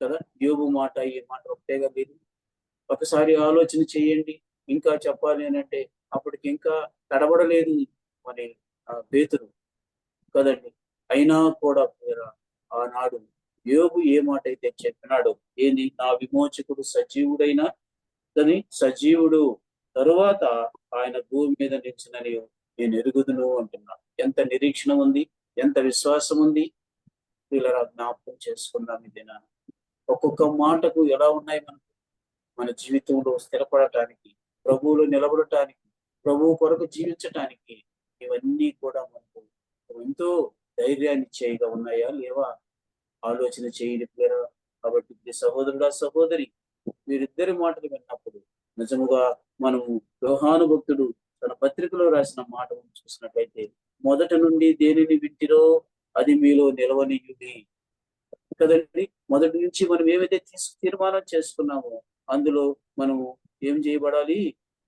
కదా. యోబు మాట ఈ మాట ఒకటేగా లేదు. ఒకసారి ఆలోచన చేయండి. ఇంకా చెప్పాలి అంటే అప్పటికి ఇంకా తడబడలేదు మరి పేతురు కదండి. అయినా కూడా ఆనాడు యోబు ఏ మాట అయితే చెప్పినాడు, ఏంది, నా విమోచకుడు సజీవుడైనా కానీ సజీవుడు తరువాత ఆయన భూమి మీద నిలిచినని నేను ఎరుగుదును అంటున్నాను. ఎంత నిరీక్షణ ఉంది, ఎంత విశ్వాసం ఉంది వీళ్ళ జ్ఞాపకం చేసుకుందాం. ఇదేనా ఒక్కొక్క మాటకు ఎలా ఉన్నాయి మనకు మన జీవితంలో స్థిరపడటానికి, ప్రభువులో నిలబడటానికి, ప్రభువు కొరకు జీవించటానికి ఇవన్నీ కూడా మనకు ఎంతో ధైర్యాన్ని చేయగా ఉన్నాయా లేవా ఆలోచన చేయలేరా? కాబట్టి సహోదరుడా, సహోదరి, వీరిద్దరి మాటలు విన్నప్పుడు నిజముగా మనము యోహాను భక్తుడు తన పత్రికలో రాసిన మాటను చూసినట్లయితే, మొదట నుండి దేనిని వింటిరో అది మీలో నిలవనీయుడి కదండి. మొదటి నుంచి మనం ఏవైతే తీర్మానం చేసుకున్నామో అందులో మనము ఏం చేయబడాలి,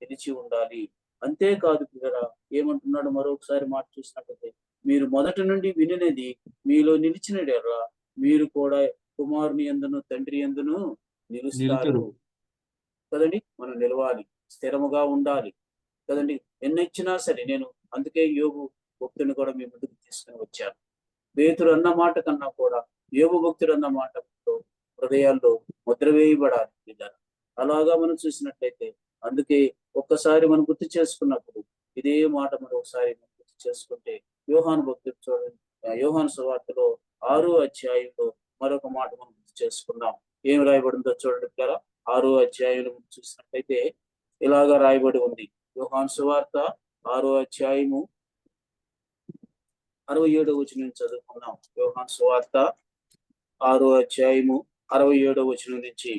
నిలిచి ఉండాలి. అంతేకాదు పిల్లరా, ఏమంటున్నాడు మరొకసారి మాట చూసినట్లయితే, మీరు మొదటి నుండి వినినది మీలో నిలిచినడెరా మీరు కూడా కుమారుని యందును తండ్రి యందును నిలుస్తారు కదండి. మనం నిలవాలి, స్థిరముగా ఉండాలి కదండి. ఎన్నిచ్చినా సరే నేను అందుకే యోబు భక్తుని కూడా మీ ముందుకు తీసుకుని వచ్చాను. పేతురు అన్న మాట కన్నా కూడా యోబు భక్తుడు అన్న మాట హృదయాల్లో ముద్ర వేయబడాలి. అలాగా మనం చూసినట్లయితే అందుకే ఒక్కసారి మనం గుర్తు చేసుకున్నప్పుడు ఇదే మాట మనం ఒకసారి గుర్తు చేసుకుంటే, యోహాను భక్తుడు చూడండి, యోహాను సువార్తలో 6వ అధ్యాయంలో మరొక మాట మనం గుర్తు చేసుకుందాం. ఏం రాయబడిందో చూడండి కదా. 6వ అధ్యాయంలో చూసినట్లయితే ఇలాగా రాయబడి ఉంది. యోహాను సువార్త 6వ అధ్యాయము 67వ వచనం చదువుకుందాం. యోహాను సువార్త 6వ అధ్యాయము 67వ వచనం నుంచి.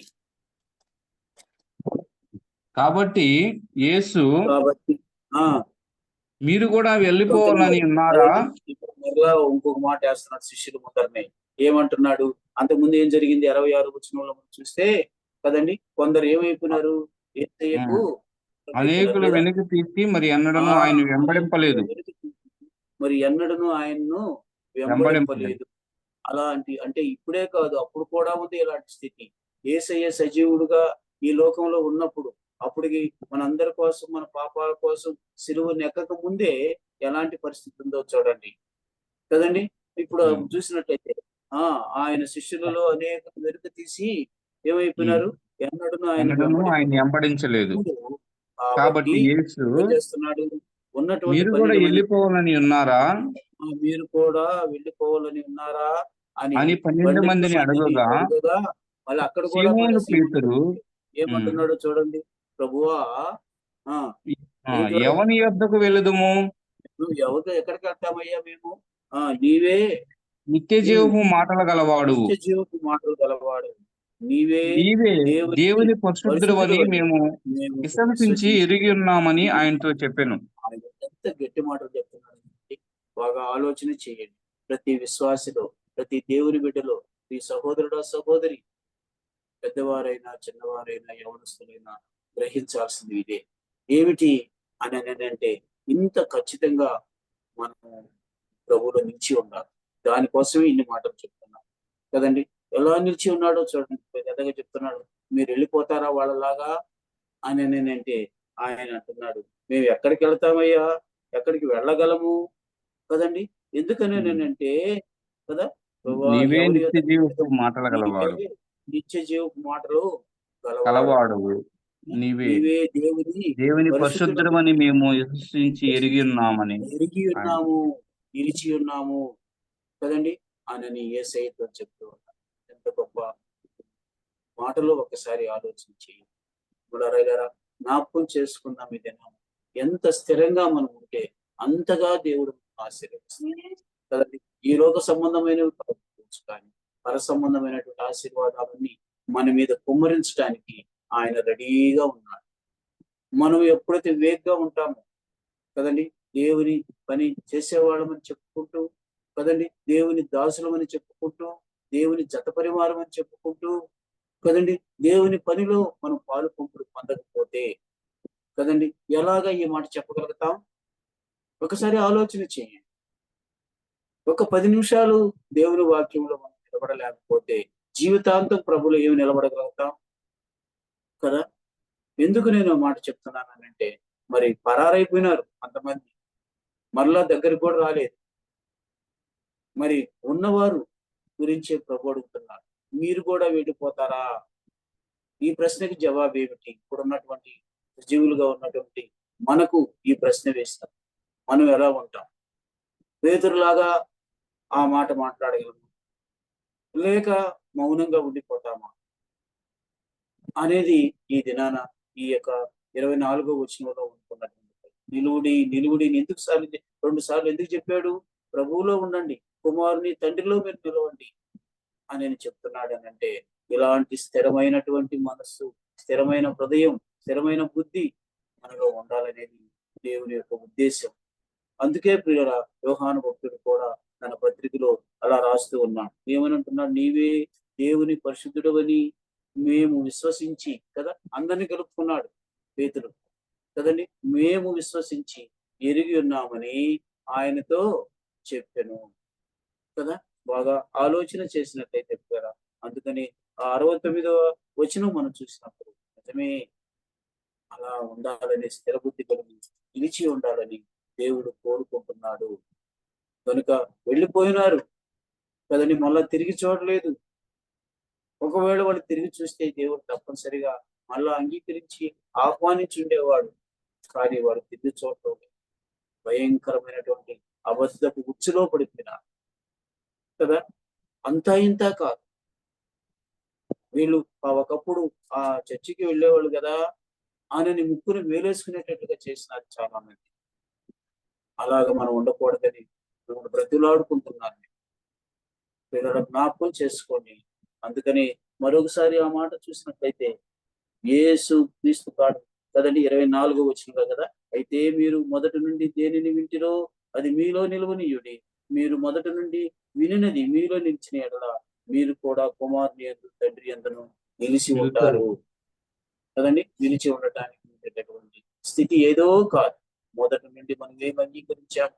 కాబట్టి యేసు మీరు కూడా వెళ్ళిపోవాలని ఉన్నారా? ఇంకొక మాట వేస్తున్నాడు శిష్యుల ముందరనే. ఏమంటున్నాడు? అంతకుముందు ఏం జరిగింది? 66వ వచనంలో మనం చూస్తే కదండి, కొందరు ఏమైపోయినారు, యేసయ్యకు అనేకులు వెనక్కి తీసి మరి ఎన్నడను ఆయన వెంబడింపలేదు, మరి ఎన్నడను ఆయన్ను వెంబడింపలేదు. అలాంటి అంటే ఇప్పుడే కాదు, అప్పుడు కూడా ఉంది ఇలాంటి స్థితి. యేసయ్య సజీవుడుగా ఈ లోకంలో ఉన్నప్పుడు, అప్పటికి మనందరి కోసం, మన పాపాల కోసం సిలువను ఎక్కక ముందే ఎలాంటి పరిస్థితి ఉందో చూడండి కదండి. ఇప్పుడు చూసినట్టయితే ఆయన శిష్యులలో అనేక వెనుక తీసి ఏమైపోయినారు, ఎన్నడను ఆయన వెంబడించలేదు. కాబట్టి యేసు చేస్తున్నాడు, ఉన్నటువంటి మీరు కూడా వెళ్ళిపోవాలని ఉన్నారా, మీరు కూడా వెళ్ళిపోవాలని ఉన్నారా అని 12 మందిని అడగగా, మళ్ళీ అక్కడ కూడా పేతురు ఏమంటున్నాడు చూడండి, ప్రభువా ఎవని యొద్దకు వెళుదుము, నువ్వు ఎక్కడికి వెళ్తామయ్యా మేము, నీవే నిత్య జీవపు మాటలు గలవాడు, నీవే దేవుని పరిశుద్ధుడు అని మేము విశ్వసించి ఎరిగి ఉన్నామని ఆయనతో చెప్పాను. ఎంత గట్టి మాటలు చెప్తున్నాడు. బాగా ఆలోచన చేయండి. ప్రతి విశ్వాసిలో, ప్రతి దేవుని బిడ్డలో, ఈ సహోదరుడా, సహోదరి, పెద్దవారైనా చిన్నవారైనా యవనస్తులైనా గ్రహించాల్సింది ఇదే. ఏమిటి అని అంటే ఇంత ఖచ్చితంగా మనం ప్రభువులో నిలిచి ఉండాలి. దానికోసమే ఇన్ని మాటలు చెప్తున్నాం కదండి. ఎలా నిలిచి ఉన్నాడో చూడండి, పెద్దగా చెప్తున్నాడు. మీరు వెళ్ళిపోతారా వాళ్ళలాగా అని అంటే ఆయన అంటున్నాడు, మేము ఎక్కడికి వెళ్తామయ్యా, ఎక్కడికి వెళ్ళగలము కదండి. ఎందుకని అంటే కదా, నీవే ఎవరి నిత్య జీవపు మాటలు గలవాడు, నిత్య జీవపు మాటలు గలవాడు, కలవాడు నీవే, నీవే దేవుని దేవుని పరిశుద్ధుడు పరిశుద్ధమని మేము విశ్వసించి ఎరిగి ఉన్నామని ఎరిగి ఆయన. ఉన్నాము, నిలిచి ఉన్నాము కదండి అని యేసయ్యతో చెప్తూ ఉన్నాడు. ఎంత గొప్ప మాటలు ఒక్కసారి ఆలోచించి గారా జ్ఞాపకం చేసుకుందాం. ఈ దినం ఎంత స్థిరంగా మనం ఉంటే అంతగా దేవుడు ఆశీర్వదిస్తాడు కదండి. ఈ లోక సంబంధమైనవి కానీ పర సంబంధమైనటువంటి ఆశీర్వాదాలన్నీ మన మీద కుమ్మరించడానికి ఆయన రెడీగా ఉన్నాడు. మనం ఎప్పుడైతే వేగ్గా ఉంటామో కదండి, దేవుని పని చేసేవాళ్ళమని చెప్పుకుంటూ కదండి, దేవుని దాసులమని చెప్పుకుంటూ, దేవుని జత పరివారం అని చెప్పుకుంటూ కదండి, దేవుని పనిలో మనం పాలు పంపుడు పొందకపోతే కదండి ఎలాగా ఈ మాట చెప్పగలుగుతాం? ఒకసారి ఆలోచన చేయండి. ఒక 10 నిమిషాలు దేవుని వాక్యంలో మనం నిలబడలేకపోతే జీవితాంతం ప్రభులో ఏమి నిలబడగలుగుతాం కదా. ఎందుకు నేను ఆ మాట చెప్తున్నానంటే, మరి పరారైపోయినారు కొంతమంది, మరలా దగ్గరికి కూడా రాలేదు. మరి ఉన్నవారు గురించే ప్రభు అడుగుతున్నారు, మీరు కూడా వెళ్ళిపోతారా? ఈ ప్రశ్నకి జవాబు ఏమిటి? ఇప్పుడున్నటువంటి సజీవులుగా ఉన్నటువంటి మనకు ఈ ప్రశ్న వేస్తాం, మనం ఎలా ఉంటాం? పేతురులాగా ఆ మాట మాట్లాడగలము, లేక మౌనంగా ఉండిపోతామా అనేది ఈ దినాన ఈ యొక్క 24వ వచనంలో ఉంటున్నటువంటి నిలువుడిని ఎందుకు సార్లు 2 సార్లు ఎందుకు చెప్పాడు? ప్రభువులో ఉండండి, కుమారుని తండ్రిలో మీరు నిలవండి అని చెప్తున్నాడు. అని అంటే ఇలాంటి స్థిరమైనటువంటి మనస్సు, స్థిరమైన హృదయం, స్థిరమైన బుద్ధి మనలో ఉండాలనేది దేవుని యొక్క ఉద్దేశం. అందుకే ప్రియుల యోహాను భక్తుడు కూడా తన పత్రికలో అలా రాస్తూ ఉన్నాడు. ఏమని అంటున్నాడు? నీవే దేవుని పరిశుద్ధుడవని మేము విశ్వసించి కదా, అందరినీ కలుపుకున్నాడు పేతురు కదండి. మేము విశ్వసించి ఎరిగి ఉన్నామని ఆయనతో చెప్పాను కదా. బాగా ఆలోచన చేసినట్లయితే కదా, అందుకని ఆ 69వ వచనం మనం చూసినప్పుడు నిజమే అలా ఉండాలని, స్థిర బుద్ధి కలిగి నిలిచి ఉండాలని దేవుడు కోరుకుంటున్నాడు. కనుక వెళ్ళిపోయినారు కదండి, మళ్ళా తిరిగి చూడలేదు. ఒకవేళ వాళ్ళు తిరిగి చూస్తే దేవుడు తప్పనిసరిగా మళ్ళా అంగీకరించి ఆహ్వానించి ఉండేవాడు. కానీ వారు తిరిగి చూడటం భయంకరమైనటువంటి అబద్ధపు ఉచ్చులో పడిపోయినారు కదా. అంతా ఇంత కాదు, వీళ్ళు ఒకప్పుడు ఆ చర్చికి వెళ్ళేవాళ్ళు కదా ఆయనని ముక్కుని వేలేసుకునేటట్టుగా చేసినారు చాలా మంది. అలాగ మనం ఉండకూడదని ఇప్పుడు బ్రతిలాడుకుంటున్నారు. పిల్లల జ్ఞాపకం చేసుకోండి. అందుకని మరొకసారి ఆ మాట చూసినట్లయితే యేసు క్రీస్తు కాడు కదండి, 24వ వచనంలో కదా, అయితే మీరు మొదటి నుండి దేనిని వింటిరో అది మీలో నిలువనీయుడి, మీరు మొదటి నుండి వినినది మీలో నిలిచిన ఎడల మీరు కూడా కుమారుని యందు తండ్రి యందును నిలిచి ఉంటారు కదండి. నిలిచి ఉండటానికి ఉండేటటువంటి స్థితి ఏదో కాదు. మొదటి నుండి మనం ఏం అంగీకరించాము,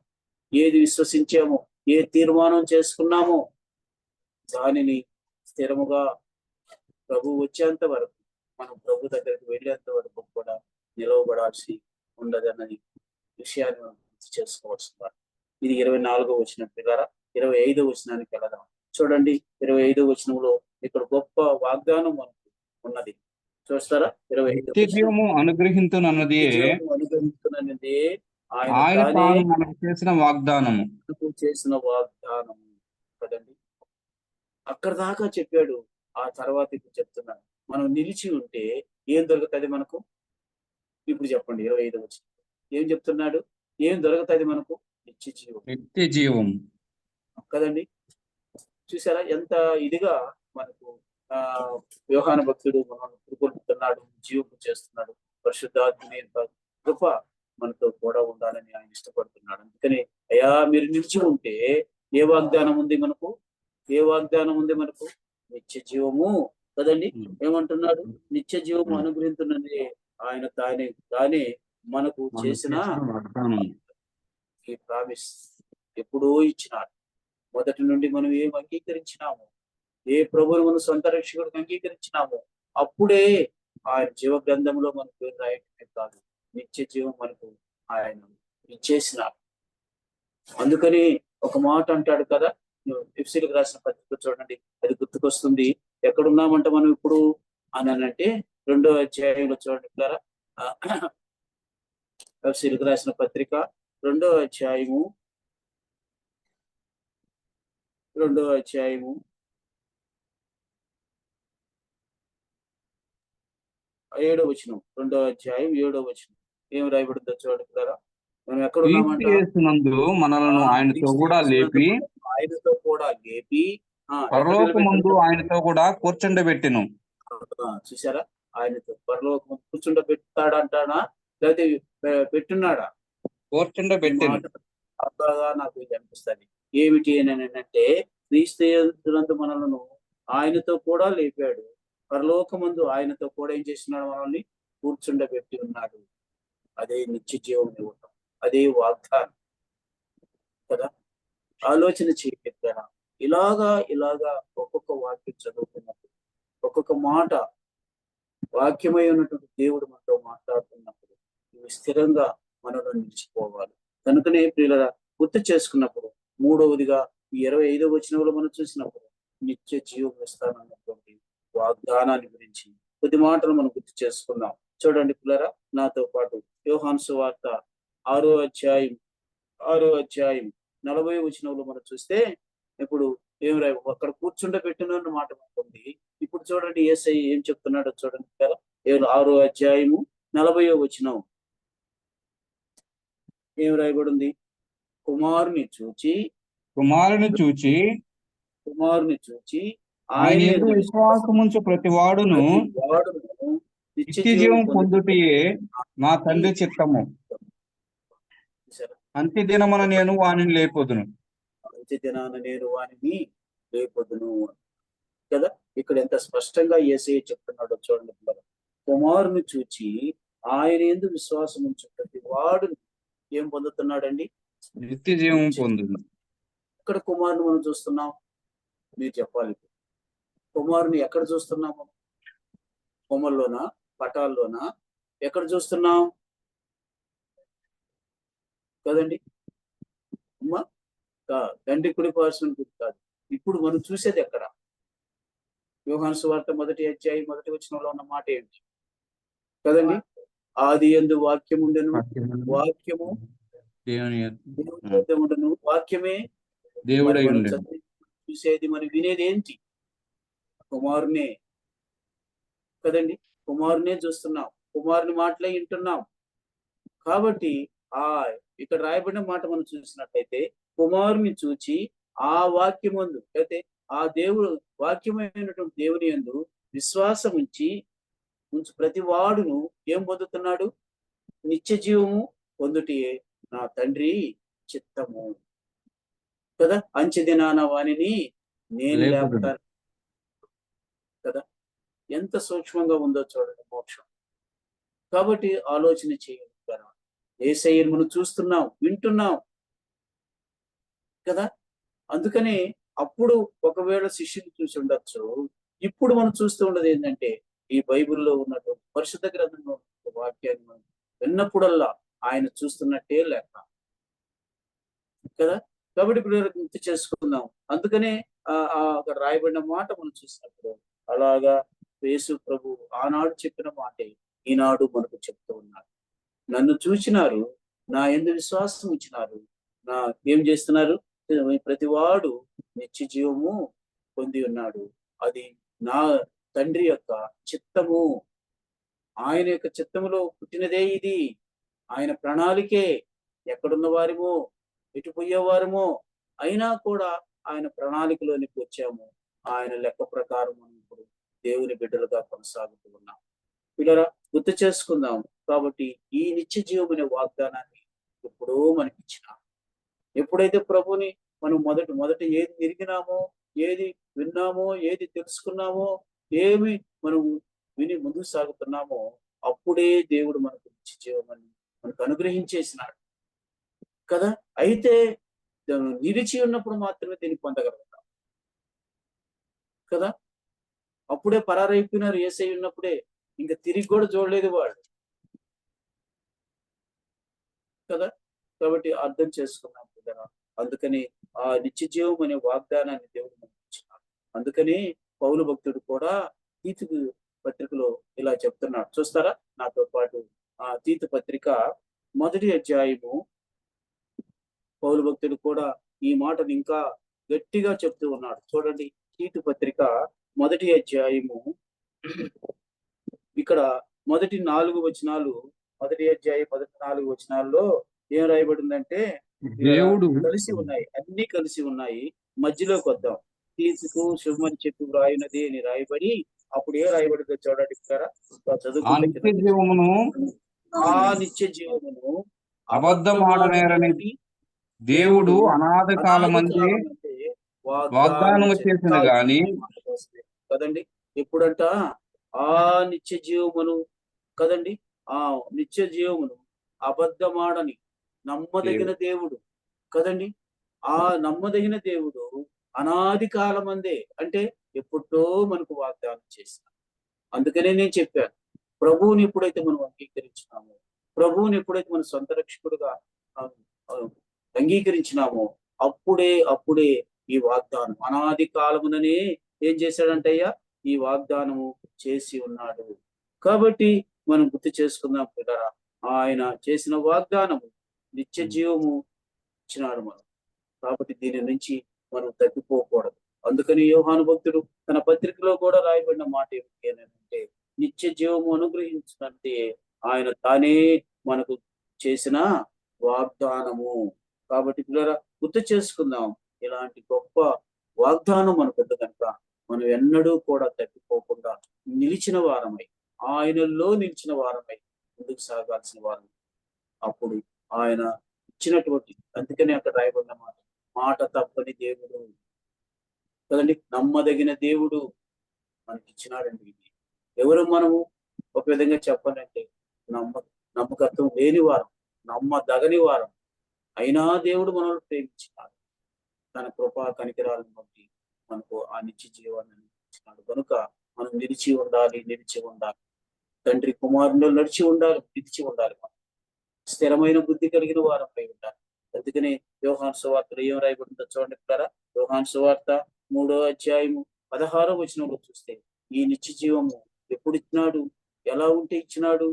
ఏది విశ్వసించామో, ఏ తీర్మానం చేసుకున్నామో దానిని స్థిరముగా ప్రభు వచ్చేంత వరకు, మనం ప్రభు దగ్గరికి వెళ్ళేంత వరకు కూడా నిలవబడాల్సి ఉండదన్నది విషయాన్ని మనం గుర్తు చేసుకోవాల్సిన. ఇది 24వ వచనం పిల్లరా. 25వ వచనానికి వెళదాం. చూడండి, 25వ వచనంలో ఇక్కడ గొప్ప వాగ్దానం మనకు ఉన్నది. చూస్తారా? 25వ వచనం, నిత్యజీవము అనుగ్రహించునన్నది అనుగ్రహించునన్నది ఆయన తాను మనకు చేసిన వాగ్దానము, చేసిన వాగ్దానం కదండి. అక్కడ దాకా చెప్పాడు. ఆ తర్వాత ఇప్పుడు చెప్తున్నాడు, మనం నిలిచి ఉంటే ఏం దొరుకుతుంది మనకు? ఇప్పుడు చెప్పండి, 25వ వచనం ఏం చెప్తున్నాడు? ఏం దొరుకుతుంది మనకు? నిత్య జీవం, నిత్య జీవం కదండి. చూసారా ఎంత ఇదిగా మనకు ఆ యోహాను భక్తుడు మనం పురుకొల్పుతున్నాడు, జీవము చేస్తున్నాడు. పరిశుద్ధాత్మ కృప మనతో కూడా ఉండాలని ఆయన ఇష్టపడుతున్నాడు. అందుకని అయ్యా మీరు నిలిచి ఉంటే ఏ వాగ్దానం ఉంది మనకు? ఏ వాగ్దానం ఉంది మనకు? నిత్య జీవము కదండి. ఏమంటున్నాడు? నిత్య జీవము అనుగ్రహించునని ఆయన తానే మనకు చేసిన వాగ్దానం. ఈ ప్రామిస్ ఎప్పుడో ఇచ్చినాడు. మొదటి నుండి మనం ఏం అంగీకరించినాము, ఏ ప్రభువును మనం సొంత రక్షకుడికి అంగీకరించినాము, అప్పుడే ఆయన జీవ గ్రంథంలో మన పేరు రాయటమే కాదు, నిత్య జీవం మనకు ఆయన ఇచ్చేసినాడు. అందుకని ఒక మాట అంటాడు కదా, ఎఫ్సీలకు రాసిన పత్రిక చూడండి, అది గుర్తుకొస్తుంది. ఎక్కడున్నామంట మనం ఇప్పుడు అని అంటే 2వ అధ్యాయంలో చూడండి పిల్లరా. ఎఫ్సీలకు రాసిన పత్రిక 2వ అధ్యాయము 7వ వచనం, 2వ అధ్యాయం 7వ వచనం ఏం రాయబడిందో చూడండి పిల్లరా. మనం ఎక్కడున్నామంట? క్రీస్తు మనలను ఆయనతో కూడా లేపి ఆయనతో కూడా లేపి పరలోకమందు ఆయనతో కూడా కూర్చుండబెట్టెను. చూసారా, ఆయనతో పరలోకం కూర్చుండబెట్టాడంటానా లేకపోతే పెట్టున్నాడా? కూర్చుండబెట్టెను. అబ్బాగా నాకు ఇది అనిపిస్తుంది. ఏమిటి అని అంటే, క్రీస్తు మనలను ఆయనతో కూడా లేపాడు, పరలోకమందు ఆయనతో కూడా ఏం చేస్తున్నాడు? మనల్ని కూర్చుండబెట్టి ఉన్నాడు. అదే నిత్య జీవం ఇవ్వటం, అదే వాగ్దానం కదా. ఆలోచన చేయగలిగారా? ఇలాగా ఒక్కొక్క వాక్యం చదువుతున్నప్పుడు, ఒక్కొక్క మాట వాక్యమై ఉన్నటువంటి దేవుడు మనతో మాట్లాడుతున్నప్పుడు ఇవి స్థిరంగా మనలో నిలిచిపోవాలి. కనుకనే ప్రియులరా, గుర్తు చేసుకున్నప్పుడు 3వదిగా ఈ 25వ వచనంలో మనం చూసినప్పుడు నిత్య జీవం ఇస్తానన్నటువంటి వాగ్దానాన్ని గురించి కొద్ది మాటలు మనం గుర్తు చేసుకుందాం. చూడండి పిల్లరా, నాతో పాటు యోహాను సువార్త 6వ అధ్యాయం 40వ వచనంలో మనం చూస్తే, ఇప్పుడు ఏం రాయ అక్కడ కూర్చుండబెట్టిన మాట ఉంది. ఇప్పుడు చూడండి యేసయ్య ఏం చెప్తున్నాడో చూడండి కదా. 6వ అధ్యాయము 40వ వచనం ఏం రాయబడింది? కుమారుని చూచి ఆయన యందు విశ్వాసముంచు ప్రతి వాడును నిత్య జీవం పొందుటయే నా తండ్రి చిత్తము. అంత్య దినమున నేను వానిని లేపొదును. కదా. ఇక్కడ ఎంత స్పష్టంగా యేసయ్య చెప్తున్నాడో చూడండి. కుమారుని చూచి ఆయన యందు విశ్వాసం ఉంచు ప్రతి వాడు ఏం పొందుతున్నాడండి? నిత్య జీవం పొందును. ఇక్కడ కుమారుని మనం చూస్తున్నాం, మీరు చెప్పాలి. కుమారుని ఎక్కడ చూస్తున్నాము? బొమ్మల్లోనా, పటాల్లోనా, ఎక్కడ చూస్తున్నాం కదండి? అమ్మా, తండ్రి కుడి పార్శ్వం కాదు. ఇప్పుడు మనం చూసేది ఎక్కడ? యోహాను సువార్త 1వ అధ్యాయం 1వ వచనంలో ఉన్న మాట ఏంటి కదండి? ఆది యందు వాక్యం ఉండెను, వాక్యము ఉండెను, వాక్యమే దేవుడై ఉండెను. చూసేది మరి వినేది ఏంటి? కుమారునే కదండి. కుమారునే చూస్తున్నాం, కుమారుని మాటలే వింటున్నాం. కాబట్టి ఇక్కడ రాయబడిన మాట మనం చూసినట్లయితే, కుమారుని చూచి ఆ వాక్యమందు అయితే ఆ దేవుడు వాక్యమైనటువంటి దేవుని యందు విశ్వాసం ఉంచి ప్రతి వాడును ఏం పొందుతున్నాడు? నిత్య జీవము పొందుటయే నా తండ్రి చిత్తము కదా. అంచె దినాన వానిని నేను లేపుతాను కదా. ఎంత సూక్ష్మంగా ఉందో చూడండి మోక్షం. కాబట్టి ఆలోచన చేయగలుగుతారా? యేసయ్యను మనం చూస్తున్నాం, వింటున్నాం కదా. అందుకని అప్పుడు ఒకవేళ శిష్యుని చూసి ఉండొచ్చు, ఇప్పుడు మనం చూస్తూ ఉండదు ఏంటంటే, ఈ బైబిల్లో ఉన్నటువంటి పరిశుద్ధ గ్రంథంలో వాక్యాన్ని మనం విన్నప్పుడల్లా ఆయన చూస్తున్నట్టే లెక్క కదా. కాబట్టి ఇప్పుడు గుర్తు చేసుకుందాం. అందుకనే అక్కడ రాయబడిన మాట మనం చూసినప్పుడు అలాగా యేసు ప్రభు ఆనాడు చెప్పిన మాటే ఈనాడు మనకు చెప్తూ ఉన్నారు. నన్ను చూచినారు, నా యందు విశ్వాసం ఉంచినారు, నా ఏం చేస్తున్నారు? ప్రతి వాడు నిత్య జీవము పొంది ఉన్నాడు. అది నా తండ్రి యొక్క చిత్తము. ఆయన యొక్క చిత్తములో పుట్టినదే ఇది. ఆయన ప్రణాళికే. ఎక్కడున్న వారిమో, ఎటు పోయేవారమో అయినా కూడా ఆయన ప్రణాళికలోనికి వచ్చాము. ఆయన లెక్క ప్రకారం మనం ఇప్పుడు దేవుని బిడ్డలుగా కొనసాగుతూ ఉన్నాం. పిల్లరా, గుర్తు చేసుకుందాం. కాబట్టి ఈ నిత్య జీవం అనే వాగ్దానాన్ని ఎప్పుడో మనకిచ్చిన, ఎప్పుడైతే ప్రభుని మనం మొదట ఏది ఎరిగినామో, ఏది విన్నామో, ఏది తెలుసుకున్నామో, ఏమి మనం విని ముందుకు సాగుతున్నామో, అప్పుడే దేవుడు మనకు నిత్య జీవమని మనకు అనుగ్రహించేసినాడు కదా. అయితే నిలిచి ఉన్నప్పుడు మాత్రమే దీన్ని పొందగలుగుతాం కదా. అప్పుడే పరారైపోయినారు యేసయ్య ఉన్నప్పుడే, ఇంకా తిరిగి కూడా చూడలేదు వాళ్ళు కదా. కాబట్టి అర్థం చేసుకున్నాం కదా. అందుకని ఆ నిత్య జీవం అనే వాగ్దానాన్ని దేవుడు మనకి ఇచ్చినాడు. అందుకని పౌలు భక్తుడు కూడా తీతు పత్రికలో ఇలా చెప్తున్నాడు. చూస్తారా నాతో పాటు? ఆ తీతు పత్రిక 1వ అధ్యాయము, పౌలు భక్తుడు కూడా ఈ మాటను ఇంకా గట్టిగా చెప్తూ ఉన్నాడు. చూడండి, తీతు పత్రిక 1వ అధ్యాయము, ఇక్కడ మొదటి 4 వచనాలు, 1వ అధ్యాయం మొదటి 4 వచనాల్లో ఏం రాయబడిందంటే దేవుడు కలిసి ఉన్నాయి, అన్ని కలిసి ఉన్నాయి. మధ్యలోకి వద్దాం. తీతుకు శుభమని చెప్పి వ్రాయినది అని రాయబడి, అప్పుడు ఏం రాయబడిందో చూడండి. ఆ నిత్య జీవమును ఆ నిత్య జీవమును అబద్ధమాడనేరని దేవుడు అనాథ కాలమందే వాగ్దానము చేసిన గాని కదండి. ఎప్పుడంట ఆ నిత్య జీవమును కదండి, ఆ నిత్య జీవమును అబద్ధమాడని నమ్మదగిన దేవుడు కదండి. ఆ నమ్మదగిన దేవుడు అనాది కాలమందే, అంటే ఎప్పుడో మనకు వాగ్దానం చేసిన. అందుకనే నేను చెప్పాను, ప్రభువుని ఎప్పుడైతే మనం అంగీకరించినామో, ప్రభువుని ఎప్పుడైతే మన సొంత రక్షకుడుగా అంగీకరించినామో, అప్పుడే ఈ వాగ్దానం అనాది కాలముననే ఏం చేశాడంటయ్యా, ఈ వాగ్దానము చేసి ఉన్నాడు. కాబట్టి మనం గుర్తు చేసుకుందాం పిల్లరా, ఆయన చేసిన వాగ్దానము నిత్య జీవము ఇచ్చినాడు మనం. కాబట్టి దీని నుంచి మనం తప్పిపోకూడదు. అందుకని యోహాను భక్తుడు తన పత్రికలో కూడా రాయబడిన మాట ఏమిటంటే, నిత్య జీవము అనుగ్రహించినట్టే ఆయన తానే మనకు చేసిన వాగ్దానము. కాబట్టి పిల్లరా గుర్తు చేసుకుందాం, ఇలాంటి గొప్ప వాగ్దానం మనకు ఉంది కనుక మనం ఎన్నడూ కూడా తప్పిపోకుండా నిలిచిన వారమై, ఆయనలో నిలిచిన వారమై ముందుకు సాగాల్సిన వారం. అప్పుడు ఆయన ఇచ్చినటువంటి, అందుకని అక్కడ రాయబడిన మాట తప్పని దేవుడు కదండి, నమ్మదగిన దేవుడు మనకి ఇచ్చినాడండి. ఇది ఎవరు మనము ఒక విధంగా చెప్పాలంటే నమ్మకత్వం లేని వారం, నమ్మదగని వారం. అయినా దేవుడు మనల్ని ప్రేమించినాడు, తన కృపా కనికరాలను బట్టి మనకు ఆ నిత్య జీవాన్ని ఇచ్చినాడు. కనుక మనం నిలిచి ఉండాలి. తండ్రి కుమారుని నడిచి ఉండాలి, నిలిచి ఉండాలి. మనం స్థిరమైన బుద్ధి కలిగిన వారంపై ఉండాలి. అందుకనే యోహాను సువార్తలో ఏం రాయబడిందో చూడండి. యోహాను సువార్త 3వ అధ్యాయము 16వ వచనంలో చూస్తే, ఈ నిత్య జీవము ఎప్పుడు ఇచ్చినాడు, ఎలా ఉంటే ఇచ్చినాడు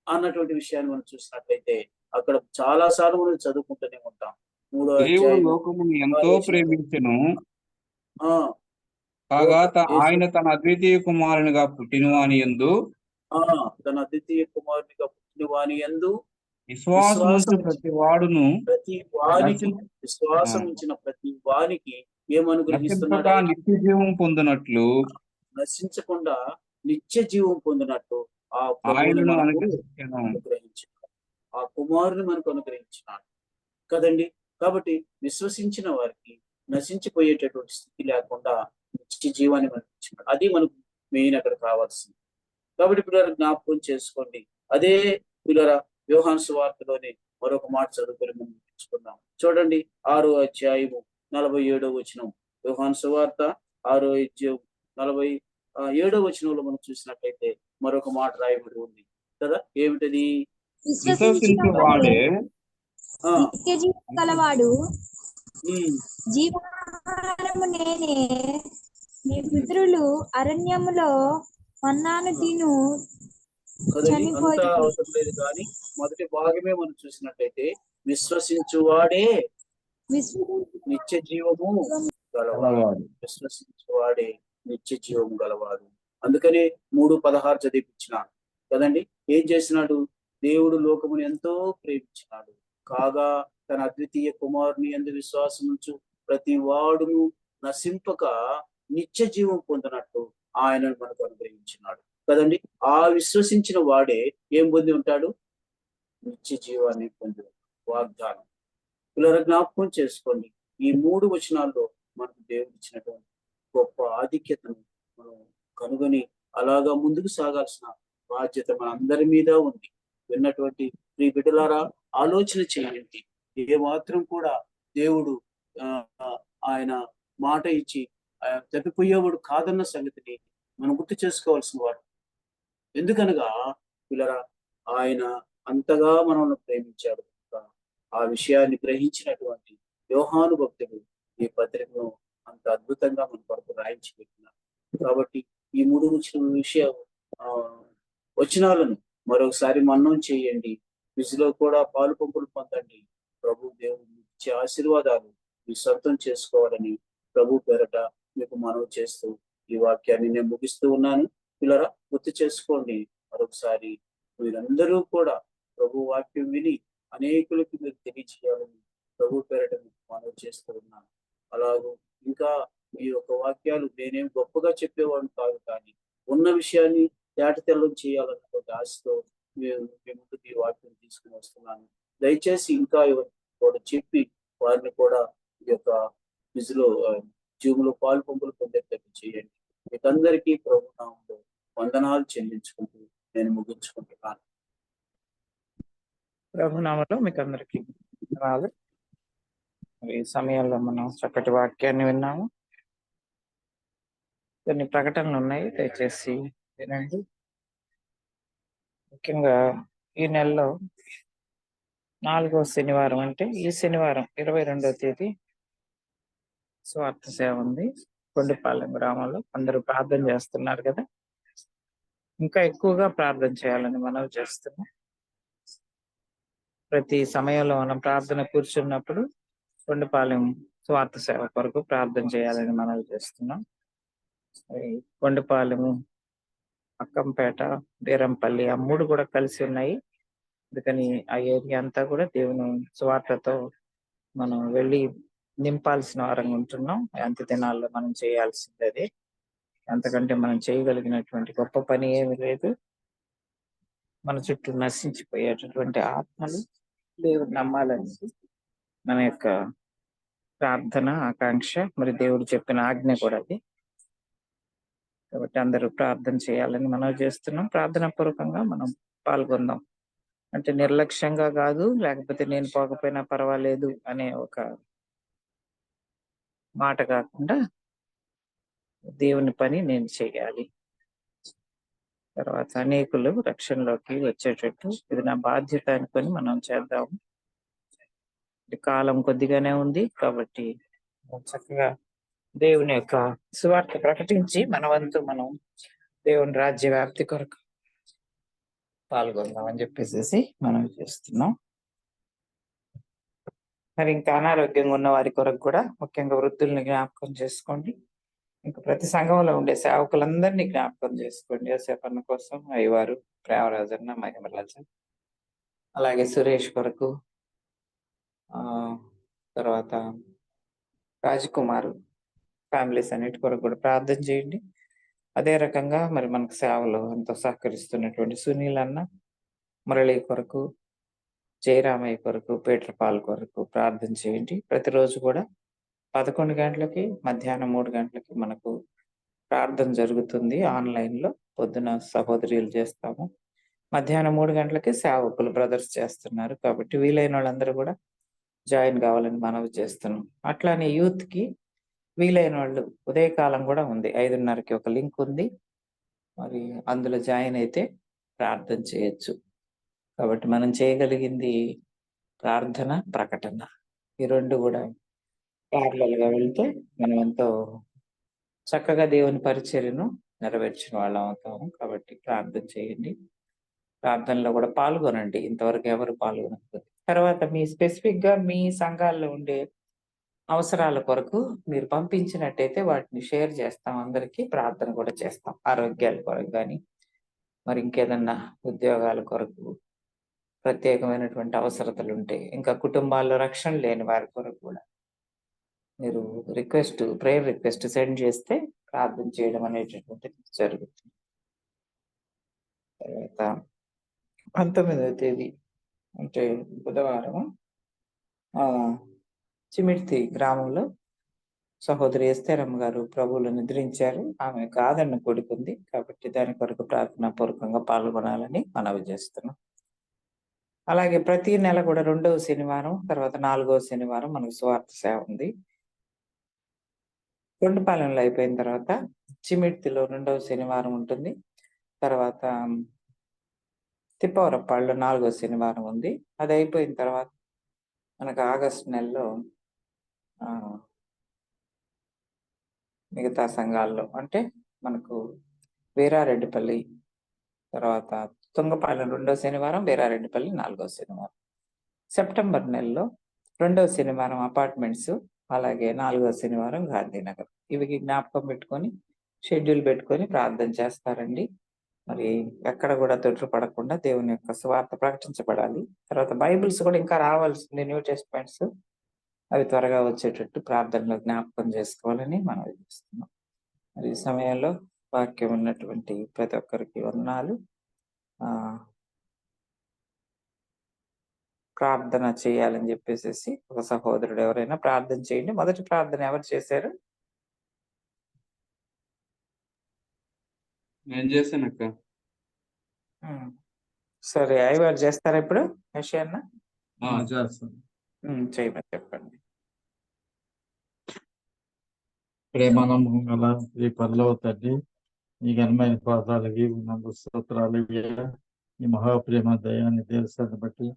అన్నటువంటి విషయాన్ని మనం చూసినట్లయితే, అక్కడ చాలా సార్లు మనం చదువుకుంటూనే ఉంటాం. 3వ అధ్యాయం లోకమును ఎంతో ప్రేమించెను కాగా ఆయన తన అద్వితీయ కుమారునిగా పుట్టిన వాని యందు విశ్వాసం ప్రతి వానికి ఏమనుగ్రహిస్తున్నాడు, నిత్య జీవం పొందినట్లు, నశించకుండా నిత్య జీవం పొందినట్టు ఆ ఆయనను అనుగ్రహించాడు, ఆ కుమారుని మనకు అనుగ్రహించినాడు కదండి. కాబట్టి విశ్వసించిన వారికి నశించిపోయేటటువంటి స్థితి లేకుండా నిత్య జీవాన్ని మనకి ఇచ్చినాడు. అది మనకు మెయిన్ అక్కడ కావాల్సింది. కాబట్టి పిల్లలు జ్ఞాపకం చేసుకోండి. అదే పిల్లల యోహాను సువార్తలోనే మరొక మాట చదువుకొని మనం నేర్చుకుందాం. చూడండి, 6వ అధ్యాయము 47వ వచనం. యోహాను సువార్త 6వ అధ్యాయం 47వ వచనంలో మనం చూసినట్లయితే మరొక మాట రాయబడి ఉంది కదా. ఏమిటది? విశ్వసించువాడే నిత్య జీవం గలవాడు, జీవాహారము నేనే, నీ పితరులు అరణ్యములో మన్నాను తిను అంతా అవసరం లేదు, కానీ మొదటి భాగమే మనం చూసినట్లయితే, విశ్వసించువాడే నిత్య జీవము గలవాడు, విశ్వసించువాడే నిత్య జీవము గలవాడు. అందుకనే 3:16 చదివించినాడు కదండి. ఏం చేసినాడు? దేవుడు లోకమును ఎంతో ప్రేమించినాడు కాగా తన అద్వితీయ కుమారుని యందు విశ్వాసముంచు ప్రతి వాడును నశింపక నిత్య జీవం పొందినట్టు ఆయనను మనకు అనుగ్రహించినాడు కదండి. ఆ విశ్వసించిన వాడే ఏం పొంది ఉంటాడు? నిత్య జీవాన్ని పొంది వాగ్దానం. ఇలా జ్ఞాపకం చేసుకోండి, ఈ 3 వచనాల్లో మనకు దేవుడు ఇచ్చినటువంటి గొప్ప ఆధిక్యతను మనం కనుగొని అలాగా ముందుకు సాగాల్సిన బాధ్యత మనందరి మీద ఉంది. విన్నటువంటి ప్రియ బిడ్డలారా ఆలోచన చేయండి. ఏ మాత్రం కూడా దేవుడు ఆయన మాట ఇచ్చి తప్పిపోయేవాడు కాదన్న సంగతిని మనం గుర్తు చేసుకోవాల్సిన వాడు. ఎందుకనగా పిల్లరా ఆయన అంతగా మనల్ని ప్రేమించాడు. ఆ విషయాన్ని గ్రహించినటువంటి యోహాను భక్తుడు ఈ పత్రికను అంత అద్భుతంగా మన కొరకు రాయించి పెట్టినారు. కాబట్టి ఈ 3 విషయం వచనాలను మరొకసారి మననం చేయండి. విధిలో కూడా పాలు పంపులు పొందండి. ప్రభు దేవుడు ఇచ్చే ఆశీర్వాదాలు మీ సొంతం చేసుకోవాలని ప్రభు పేరట మీకు మనవి చేస్తూ ఈ వాక్యాన్ని నేను ముగిస్తూ ఉన్నాను. పిల్లరా గుర్తు చేసుకోండి మరొకసారి, మీరందరూ కూడా ప్రభు వాక్యం విని అనేకులకు మీరు తెలియజేయాలని ప్రభు పేరట మీకు మనవి చేస్తూ ఉన్నాను. అలాగూ ఇంకా ఈ యొక్క వాక్యాలు నేనేం గొప్పగా చెప్పేవాడిని కాదు, కానీ ఉన్న విషయాన్ని తేటతెల్లం చేయాలన్నటువంటి ఆశతో మీ ముందుకు ఈ వాక్యం తీసుకుని వస్తున్నాను. దయచేసి ఇంకా కూడా చెప్పి వారిని కూడా ఈ యొక్క బిజీలో జీవులో పాలు పంపులు పొందేటట్టు చేయండి. మీకందరికీ ప్రభు నామములో వందనాలు చెల్లించుకుంటూ నేను ముగించుకుంటున్నాను. ప్రభునామలో మీకు అందరికీ వందనాలు. ఈ సమయంలో మనం చక్కటి వాక్యాన్ని విన్నాము. కొన్ని ప్రకటనలు ఉన్నాయి, దయచేసి వినండి. ముఖ్యంగా ఈ నెలలో 4వ శనివారం, అంటే ఈ శనివారం 22వ తేదీ స్వార్థ సేవ ఉంది కొండపాలెం గ్రామంలో. అందరూ ప్రార్థన చేస్తున్నారు కదా, ఇంకా ఎక్కువగా ప్రార్థన చేయాలని మనవి చేస్తున్నాం. ప్రతి సమయంలో మనం ప్రార్థన కూర్చున్నప్పుడు కొండపాలెం స్వార్థ సేవ కొరకు ప్రార్థన చేయాలని మనవి చేస్తున్నాం. కొండపాలెము, అక్కంపేట, బీరంపల్లి ఆ 3 కూడా కలిసి ఉన్నాయి. అందుకని ఆ ఏరియా అంతా కూడా దేవుని స్వార్థతో మనం వెళ్ళి నింపాల్సిన వారంగా ఉంటున్నాం. అంత దినాల్లో మనం చేయాల్సింది అదే. అంతకంటే మనం చేయగలిగినటువంటి గొప్ప పని ఏమి లేదు. మన చుట్టూ నశించిపోయేటటువంటి ఆత్మలు దేవుడు నమ్మాలని మన యొక్క ప్రార్థన, ఆకాంక్ష. మరి దేవుడు చెప్పిన ఆజ్ఞ కూడా అది. కాబట్టి అందరూ ప్రార్థన చేయాలని మనం చేస్తున్నాం. ప్రార్థన పూర్వకంగా మనం పాల్గొందాం. అంటే నిర్లక్ష్యంగా కాదు, లేకపోతే నేను పోకపోయినా పర్వాలేదు అనే ఒక మాట కాకుండా దేవుని పని నేను చేయాలి, తర్వాత అనేకులు రక్షణలోకి వచ్చేటట్టు ఇది నా బాధ్యత అనుకొని మనం చేద్దాం. కాలం కొద్దిగానే ఉంది కాబట్టి చక్కగా దేవుని యొక్క సువార్త ప్రకటించి మన వంతు మనం దేవుని రాజ్య వ్యాప్తి కొరకు పాల్గొందాం అని చెప్పేసి మనం చేస్తున్నాం. మరి ఇంకా అనారోగ్యంగా ఉన్న వారి కొరకు కూడా ముఖ్యంగా వృద్ధుల్ని జ్ఞాపకం చేసుకోండి. ఇంకా ప్రతి సంఘంలో ఉండే సేవకులందరినీ జ్ఞాపకం చేసుకోండి. యోసేపన్న కోసం అయ్యవారు, ప్రేమరాజన్న, మహిమరాజ, అలాగే సురేష్ కొరకు, తర్వాత రాజకుమారు ఫ్యామిలీస్ అన్నిటి కొరకు కూడా ప్రార్థన చేయండి. అదే రకంగా మరి మనకు సేవలో ఎంతో సహకరిస్తున్నటువంటి సునీల్ అన్న, మురళి కొరకు, జయరామయ్య కొరకు, పీటర్ పాల్ కొరకు ప్రార్థన చేయండి. ప్రతిరోజు కూడా 11 గంటలకి, మధ్యాహ్నం 3 గంటలకి మనకు ప్రార్థన జరుగుతుంది ఆన్లైన్లో. పొద్దున సహోదరులు చేస్తాము, మధ్యాహ్నం 3 గంటలకి సేవకులు బ్రదర్స్ చేస్తున్నారు. కాబట్టి వీలైన వాళ్ళందరూ కూడా జాయిన్ కావాలని మనవి చేస్తున్నాం. అట్లానే యూత్కి వీలైన వాళ్ళు ఉదయకాలం కూడా ఉంది, 5:30కి ఒక లింక్ ఉంది. మరి అందులో జాయిన్ అయితే ప్రార్థన చేయొచ్చు. కాబట్టి మనం చేయగలిగింది ప్రార్థన, ప్రకటన, ఈ 2 కూడా ప్యారలల్ గా వెళ్తే మనం ఎంతో చక్కగా దేవుని పరిచర్యను నెరవేర్చిన వాళ్ళం అవుతాము. కాబట్టి ప్రార్థన చేయండి, ప్రార్థనలో కూడా పాల్గొనండి. ఇంతవరకు ఎవరు పాల్గొనకపోతే తర్వాత మీ స్పెసిఫిక్ గా మీ సంఘాల్లో ఉండే అవసరాల కొరకు మీరు పంపించినట్టయితే వాటిని షేర్ చేస్తాం, అందరికీ ప్రార్థన కూడా చేస్తాం. ఆరోగ్యాల కొరకు కానీ, మరి ఇంకేదన్నా ఉద్యోగాల కొరకు, ప్రత్యేకమైనటువంటి అవసరతలు ఉంటే, ఇంకా కుటుంబాల్లో రక్షణ లేని వారి కొరకు కూడా మీరు ప్రేయర్ రిక్వెస్ట్ సెండ్ చేస్తే ప్రార్థన చేయడం అనేటటువంటిది జరుగుతుంది. తర్వాత 19వ తేదీ అంటే బుధవారం చిమిర్తి గ్రామంలో సహోదరి ఎస్తేరమ్మ గారు ప్రభువులు నిద్రించారు. ఆమె ఆదరణ కొడుకుంది. కాబట్టి దాని కొరకు ప్రార్థనా పూర్వకంగా పాల్గొనాలని మనవి చేస్తున్నాం. అలాగే ప్రతి నెల కూడా 2వ శనివారం, తర్వాత 4వ శనివారం మనకు సువార్త సేవ ఉంది. కొండపాలెంలో అయిపోయిన తర్వాత చిమిర్తిలో 2వ శనివారం ఉంటుంది. తర్వాత తిప్పవరప్పాడులో 4వ శనివారం ఉంది. అది అయిపోయిన తర్వాత మనకు ఆగస్టు నెలలో మిగతా సంఘాల్లో అంటే మనకు వీరారెడ్డిపల్లి, తర్వాత తుంగపాలెం 2వ శనివారం, వీరారెడ్డిపల్లి 4వ శనివారం. సెప్టెంబర్ నెలలో 2వ శనివారం అపార్ట్మెంట్స్, అలాగే 4వ శనివారం గాంధీనగర్. ఇవి జ్ఞాపకం పెట్టుకొని షెడ్యూల్ పెట్టుకొని ప్రార్థన చేస్తారండి. మరి ఎక్కడ కూడా తొట్టుపడకుండా దేవుని యొక్క సువార్త ప్రకటించబడాలి. తర్వాత బైబిల్స్ కూడా ఇంకా రావాల్సింది, న్యూ టెస్ట్మెంట్స్, అవి త్వరగా వచ్చేటట్టు ప్రార్థనలో జ్ఞాపకం చేసుకోవాలని మనం చేస్తున్నాం. మరి ఈ సమయంలో వాక్యం ఉన్నటువంటి ప్రతి ఒక్కరికి వందనాలు. ప్రార్థన చేయాలని చెప్పేసి ఒక సహోదరుడు ఎవరైనా ప్రార్థన చేయండి. మొదటి ప్రార్థన ఎవరు చేశారు? నేను చేశాను అక్క. సరే, అయ్యవారు చేస్తారా ఇప్పుడు? యెషయన్న చేస్తాను. చేయమని చెప్పండి. ప్రేమానమ్మకం గల ఈ పరలోక తండ్రి, ఈ ఘనమైన పాదాలకి స్తోత్రాలు. ఈ మహాప్రేమ దయాన్ని దేవస్థాన్ని బట్టి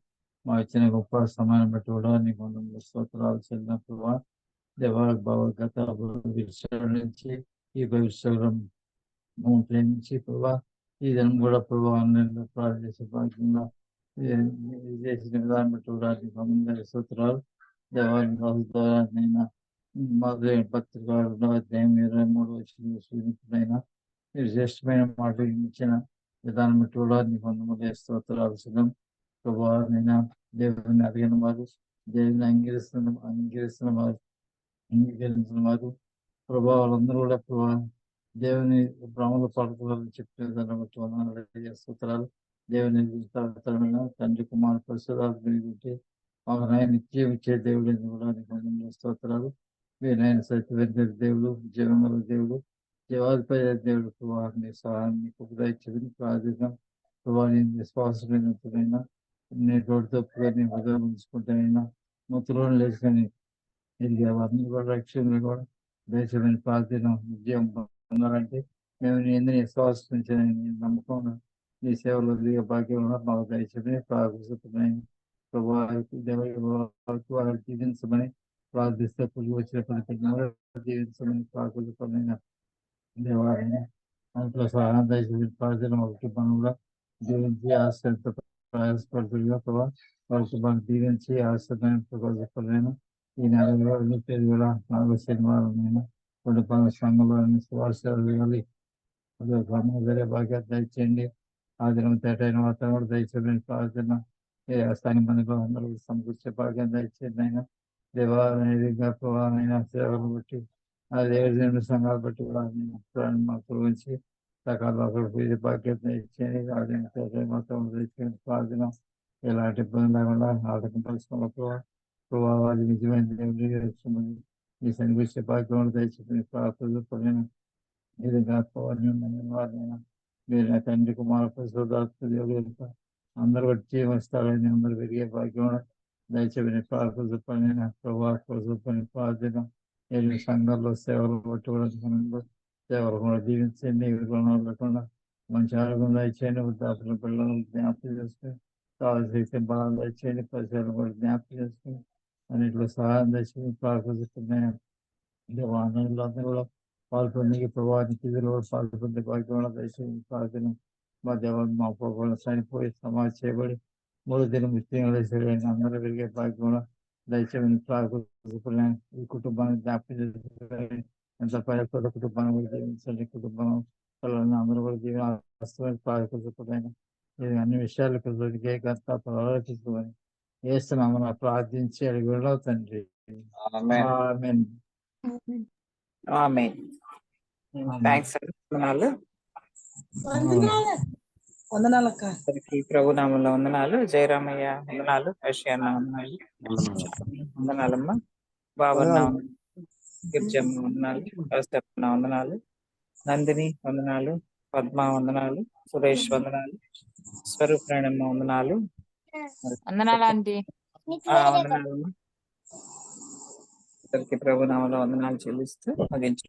మా ఇచ్చిన గొప్ప సమయాన్ని బట్టి కూడా నీకు స్తోత్రాలు చెల్లినప్పుడు దేవ గత నుంచి ఈ భవిష్యత్తు ప్రేమించి ప్రభా ఈ దినం కూడా ప్రభావ ఆన్లైన్లో ప్రార్థన చేసే భాగ్యంగా చేసిన విధానం బట్టి కూడా నీకు స్తోత్రాలు. దేవాలయం ద్వారా నైనా మొదలైన పత్రిక 2వ అధ్యాయం 23వ వచనంలో మీరు శ్రేష్టమైన మాటలు ఇచ్చిన విధానం బట్టి కూడా నీకు వందములు స్తోత్రాలు సిద్ధం. ప్రభావైనా దేవుని అడిగిన వారు, దేవుని అంగీకరిస్తున్న వారు ప్రభావాలందరూ కూడా ప్రభావ దేవుని భ్రమలు పడుకోవాలని చెప్పిన దాన్ని బట్టి వందనాలు స్తోత్రాలు. దేవుని తరమైన తండ్రి కుమార్ పరిశుధాత్మకి మాకు నాయన నిత్యం ఇచ్చే దేవుడు కూడా నీకు వందనాలు స్తోత్రాలు. మీరు నాయన సత్యవేద దేవుడు, జీవంగల దేవుడు, జీవాధిపతి దేవుడు ప్రభావాన్ని సహాయాన్ని ఉపదయించుకుని ప్రార్థన ప్రభావాన్ని విశ్వాసమైనప్పుడైనా నీ తోడు తప్పుగా నీ హృదయం ఉంచుకుంటానైనా మొత్తంలో లేచుకొని ఎదిగే వారిని కూడా రక్షణ కూడా దేశమైన ప్రార్థన విజయం పొందాలంటే మేము నీ ఎందుకు విశ్వాసించిన నమ్మకం నీ సేవలో దిగే భాగ్యం మాకు దయచేయమని ప్రార్థిస్తున్నాయి. ప్రభావ జీవించమని ప్రార్థిస్తే పురుగు వచ్చిన జీవించమని ప్రార్థిస్తున్నాయి. దేవాలయం దాంట్లో సహాయం దయచేసి ప్రార్థన ఒకటి మనం కూడా జీవించి ఆశ్రయంతో ప్రయాసపడుతుందిగా ప్రభావ వారికి మనం దీవించి ఆశ్రయం ఈ నెలలో కూడా 4వ శనివారం కొన్ని పనుల సంఘంలో సువార్తలు వేరే భాగ్యాలు దయచేయండి. ఆ దినం తేటైన వాతావరణం కూడా దయచేయమని ప్రార్థన స్థానిక మందిలో అందరూ సమకూర్చే భాగ్యం దయచేయండి. అయినా దేవాలయంగా ప్రభావమైన సేవలు బట్టి ఆ దేవుడి సంఘాలు బట్టి కూడా మాకు గురించి రకాల భాగ్యం దయచేయండి. ఆ దినం తేటైన వాతావరణం దయచేయండి ప్రార్థన ఎలాంటి ఇబ్బంది లేకుండా ఆటకం పరిశ్రమకు ప్రభావాలు నిజమైన దేవుడి ఈ సన్నివేశ భాగ్యం దయచేసి ప్రార్థన మీరు నా తండ్రి కుమార పరిశుద్ధాత్మ అందరూ వచ్చి వస్తారని అందరూ పెరిగే భాగ్యం దయచేసి ప్రార్థన ప్రభావం ప్రార్థన సంఘాల్లో సేవలు పట్టుకోవడం సేవలు కూడా దీవించండి. లేకుండా మంచి ఆరోగ్యం దయచేయండి. వృద్ధాపుల పిల్లలు జ్ఞాపకం చేసుకుని కావాల్సిన బలాలు దయచేయండి. పరిసరాలు కూడా జ్ఞాపకం చేసుకుని అన్నింటిలో సహాయం దయచేసి ప్రార్థిస్తున్నాయి. వాహనాలు అందరూ కూడా పాల్పొందికి ప్రభావానికి పాల్పొందే భాగ్యం దయచేసి ప్రార్థన మా దేవాన్ని మా ప్రభావం చనిపోయి సమాధి చేయబడి 3 దినం మృత్యులైన అందరూ పెరిగే భాగ్యం దయచేసి ప్రార్థన ఈ కుటుంబాన్ని జ్ఞాపకం చేసుకుని ఎంత పైన కుటుంబాన్ని కూడా జీవించండి. కుటుంబం అందరూ కూడా జీవన ప్రార్థన అన్ని విషయాలు ప్రవర్తించుకొని వేస్తున్నాము ప్రార్థించి అడిగి వెళ్ళవు తండ్రి. ప్రభునామంలో వందనాలు. జయరామయ్య వందనాలు. యెషయన్న వందనాలు. వందనాలమ్మ. బాబన్న గిరిజమ్మ వందనాలు. యోసేపన్న వందనాలు. నందిని వందనాలు. పద్మ వందనాలు. సురేష్ వందనాలు. స్వరూప్ నారాయణమ్మ వందనాలు. వందనాలు ఆంటీ. వందనాలు. అందరికీ ప్రభునామములో వందనాలు చెల్లిస్తూ ముగించు.